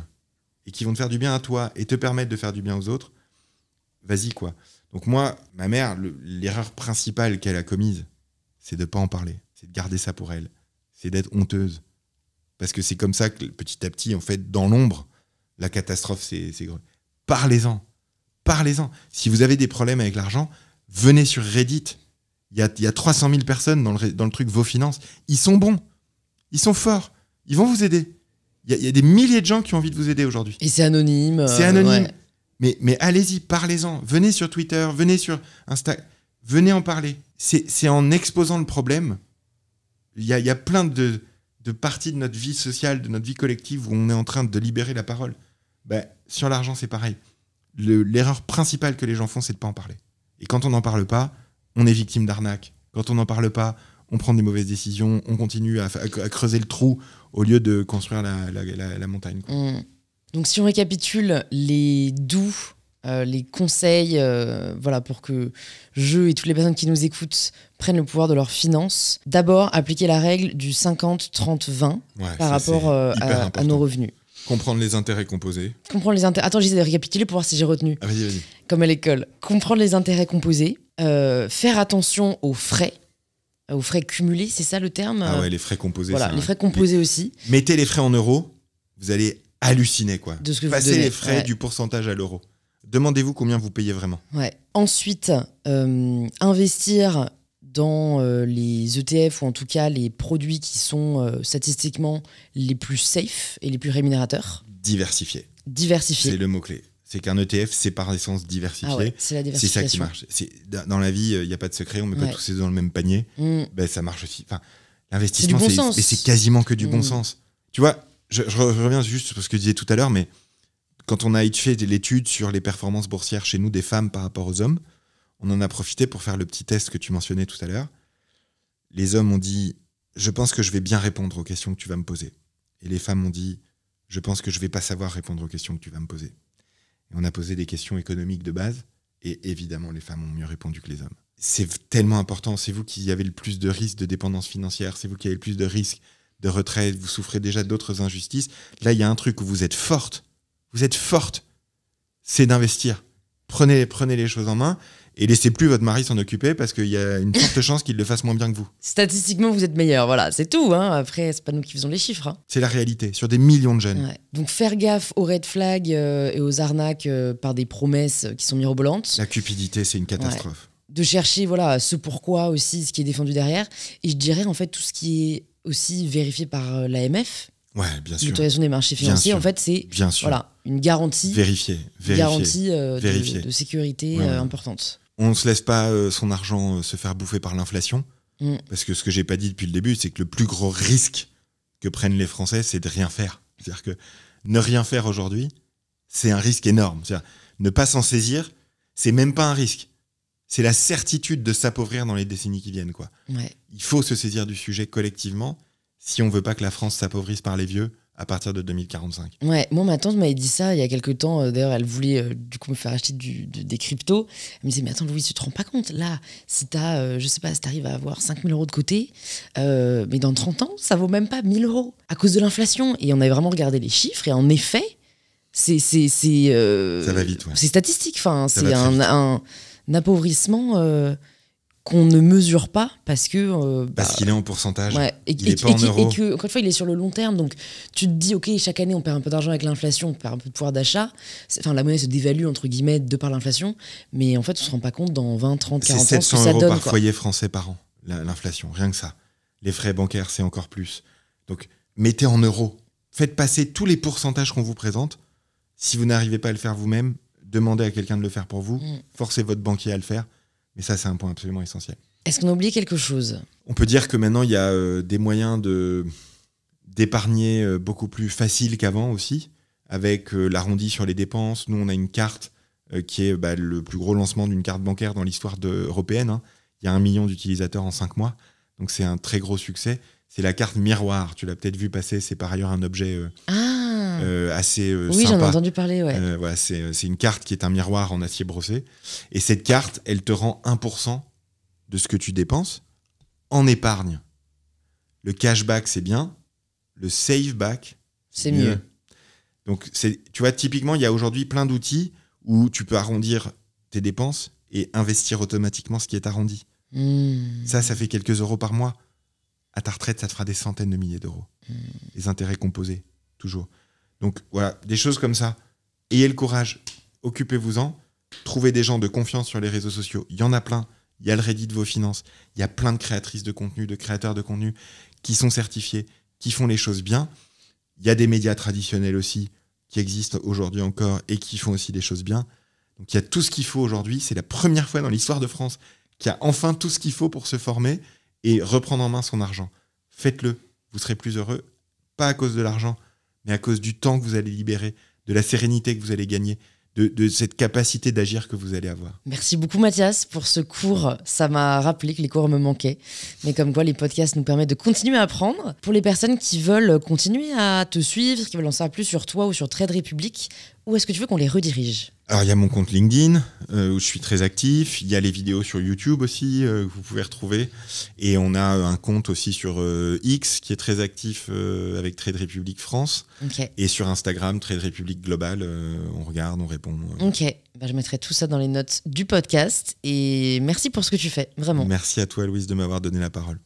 Speaker 1: et qui vont te faire du bien à toi et te permettre de faire du bien aux autres. Vas-y, quoi. Donc moi, ma mère, l'erreur principale qu'elle a commise, c'est de pas en parler. C'est de garder ça pour elle. C'est d'être honteuse. Parce que c'est comme ça que petit à petit, en fait, dans l'ombre, la catastrophe, c'est gros. Parlez-en. Parlez-en. Si vous avez des problèmes avec l'argent, venez sur Reddit. Il y a 300 000 personnes dans le truc Vos Finances. Ils sont bons. Ils sont forts. Ils vont vous aider. Il y a des milliers de gens qui ont envie de vous aider aujourd'hui.
Speaker 2: Et c'est anonyme.
Speaker 1: C'est anonyme. Ouais. Mais allez-y, parlez-en. Venez sur Twitter, venez sur Insta. Venez en parler. C'est en exposant le problème. Il y a plein de parties de notre vie sociale, de notre vie collective où on est en train de libérer la parole. Sur l'argent, c'est pareil. L'erreur principale que les gens font, c'est de ne pas en parler. Et quand on n'en parle pas, on est victime d'arnaque. Quand on n'en parle pas, on prend des mauvaises décisions, on continue à creuser le trou au lieu de construire la montagne. Quoi.
Speaker 2: Donc si on récapitule les les conseils pour que je et toutes les personnes qui nous écoutent prennent le pouvoir de leurs finances. D'abord, appliquer la règle du 50-30-20 par rapport à nos revenus.
Speaker 1: Comprendre les intérêts composés.
Speaker 2: Attends, j'essaie de récapituler pour voir si j'ai retenu.
Speaker 1: Ah, vas-y.
Speaker 2: Comme à l'école. Comprendre les intérêts composés. Faire attention aux frais cumulés, c'est ça le terme?
Speaker 1: Ah ouais, les frais composés.
Speaker 2: Voilà, les frais composés aussi.
Speaker 1: Mettez les frais en euros, vous allez halluciner, quoi.
Speaker 2: De ce que
Speaker 1: Passez
Speaker 2: vous donnez,
Speaker 1: les frais du pourcentage à l'euro. Demandez-vous combien vous payez vraiment.
Speaker 2: Ouais. Ensuite, investir dans les ETF ou en tout cas les produits qui sont statistiquement les plus safe et les plus rémunérateurs.
Speaker 1: Diversifier.
Speaker 2: C'est
Speaker 1: le mot-clé. C'est qu'un ETF, c'est par essence diversifié.
Speaker 2: Ah ouais, c'est la diversification.
Speaker 1: C'est ça qui marche. Dans la vie, il n'y a pas de secret, on ne met pas tous ses œufs dans le même panier. Ça marche aussi. Enfin, l'investissement, c'est quasiment que du bon sens. Tu vois, je reviens juste sur ce que je disais tout à l'heure, mais quand on a fait l'étude sur les performances boursières chez nous des femmes par rapport aux hommes, on en a profité pour faire le petit test que tu mentionnais tout à l'heure. Les hommes ont dit « Je pense que je vais bien répondre aux questions que tu vas me poser ». Et les femmes ont dit « Je pense que je ne vais pas savoir répondre aux questions que tu vas me poser ». Et on a posé des questions économiques de base, et évidemment, les femmes ont mieux répondu que les hommes. C'est tellement important. C'est vous qui avez le plus de risques de dépendance financière, c'est vous qui avez le plus de risques de retraite, vous souffrez déjà d'autres injustices. Là, il y a un truc où vous êtes forte. Vous êtes forte. C'est d'investir. Prenez les choses en main et laissez plus votre mari s'en occuper parce qu'il y a une forte chance qu'il le fasse moins bien que vous.
Speaker 2: Statistiquement, vous êtes meilleur. Voilà, c'est tout. Hein. Après, c'est pas nous qui faisons les chiffres. Hein.
Speaker 1: C'est la réalité sur des millions de jeunes.
Speaker 2: Ouais. Donc, faire gaffe aux red flags et aux arnaques par des promesses qui sont mirobolantes.
Speaker 1: La cupidité, c'est une catastrophe.
Speaker 2: Ouais. De chercher ce pourquoi aussi, ce qui est défendu derrière. Et je dirais en fait tout ce qui est aussi vérifié par l'AMF.
Speaker 1: Ouais, bien sûr.
Speaker 2: L'autorisation des marchés financiers, en fait, c'est une garantie.
Speaker 1: Vérifiée.
Speaker 2: Garantie de sécurité importante.
Speaker 1: On ne se laisse pas son argent se faire bouffer par l'inflation. Parce que ce que j'ai pas dit depuis le début, c'est que le plus gros risque que prennent les Français, c'est de rien faire. C'est-à-dire que ne rien faire aujourd'hui, c'est un risque énorme. C'est-à-dire, ne pas s'en saisir, c'est même pas un risque. C'est la certitude de s'appauvrir dans les décennies qui viennent, quoi.
Speaker 2: Ouais.
Speaker 1: Il faut se saisir du sujet collectivement si on veut pas que la France s'appauvrisse par les vieux à partir de 2045.
Speaker 2: Ouais, moi ma tante m'avait dit ça il y a quelques temps. D'ailleurs, elle voulait du coup me faire acheter des cryptos. Elle me disait, mais attends Louis, tu te rends pas compte là, si t'as, je sais pas, si t'arrives à avoir 5 000 € de côté, mais dans 30 ans, ça vaut même pas 1 000 € à cause de l'inflation. Et on avait vraiment regardé les chiffres et en effet, ça
Speaker 1: va vite, ouais.
Speaker 2: C'est statistique. Enfin, c'est un appauvrissement qu'on ne mesure pas parce que...
Speaker 1: parce qu'il est en pourcentage,
Speaker 2: il
Speaker 1: n'est pas en euros.
Speaker 2: Et que, encore une fois, il est sur le long terme. Donc, tu te dis, OK, chaque année, on perd un peu d'argent avec l'inflation, on perd un peu de pouvoir d'achat. Enfin, la monnaie se dévalue, entre guillemets, de par l'inflation. Mais en fait, on ne se rend pas compte dans 20, 30, 40 ans ce que ça donne.
Speaker 1: C'est 700 € par foyer français par an, l'inflation. Rien que ça. Les frais bancaires, c'est encore plus. Donc, mettez en euros. Faites passer tous les pourcentages qu'on vous présente. Si vous n'arrivez pas à le faire vous-même, demandez à quelqu'un de le faire pour vous. Forcez votre banquier à le faire. Mais ça, c'est un point absolument essentiel.
Speaker 2: Est-ce qu'on a oublié quelque chose ?
Speaker 1: On peut dire que maintenant, il y a des moyens d'épargner beaucoup plus facile qu'avant aussi, avec l'arrondi sur les dépenses. Nous, on a une carte qui est le plus gros lancement d'une carte bancaire dans l'histoire européenne. Hein. Il y a 1 million d'utilisateurs en 5 mois. Donc, c'est un très gros succès. C'est la carte miroir. Tu l'as peut-être vu passer. C'est par ailleurs un objet assez
Speaker 2: oui,
Speaker 1: sympa.
Speaker 2: j'en ai entendu parler, ouais.
Speaker 1: Voilà, c'est une carte qui est un miroir en acier brossé. Et cette carte, elle te rend 1% de ce que tu dépenses en épargne. Le cashback, c'est bien. Le save back,
Speaker 2: c'est mieux.
Speaker 1: Donc, tu vois, typiquement, il y a aujourd'hui plein d'outils où tu peux arrondir tes dépenses et investir automatiquement ce qui est arrondi. Ça fait quelques euros par mois. À ta retraite, ça te fera des centaines de milliers d'euros. Les intérêts composés, toujours. Donc, voilà, des choses comme ça. Ayez le courage, occupez-vous-en. Trouvez des gens de confiance sur les réseaux sociaux. Il y en a plein. Il y a le Reddit de vos finances. Il y a plein de créatrices de contenu, de créateurs de contenu qui sont certifiés, qui font les choses bien. Il y a des médias traditionnels aussi qui existent aujourd'hui encore et qui font aussi des choses bien. Donc il y a tout ce qu'il faut aujourd'hui. C'est la première fois dans l'histoire de France qu'il y a enfin tout ce qu'il faut pour se former et reprendre en main son argent. Faites-le, vous serez plus heureux, pas à cause de l'argent, mais à cause du temps que vous allez libérer, de la sérénité que vous allez gagner, de cette capacité d'agir que vous allez avoir.
Speaker 2: Merci beaucoup Mathias pour ce cours. Ça m'a rappelé que les cours me manquaient. Mais comme quoi, les podcasts nous permettent de continuer à apprendre. Pour les personnes qui veulent continuer à te suivre, qui veulent en savoir plus sur toi ou sur Trade Republic, où est-ce que tu veux qu'on les redirige ?
Speaker 1: Alors, il y a mon compte LinkedIn, où je suis très actif. Il y a les vidéos sur YouTube aussi, que vous pouvez retrouver. Et on a un compte aussi sur X, qui est très actif avec Trade Republic France.
Speaker 2: Okay.
Speaker 1: Et sur Instagram, Trade Republic Global, on regarde, on répond.
Speaker 2: Ok, je mettrai tout ça dans les notes du podcast. Et merci pour ce que tu fais, vraiment.
Speaker 1: Merci à toi, Louise, de m'avoir donné la parole.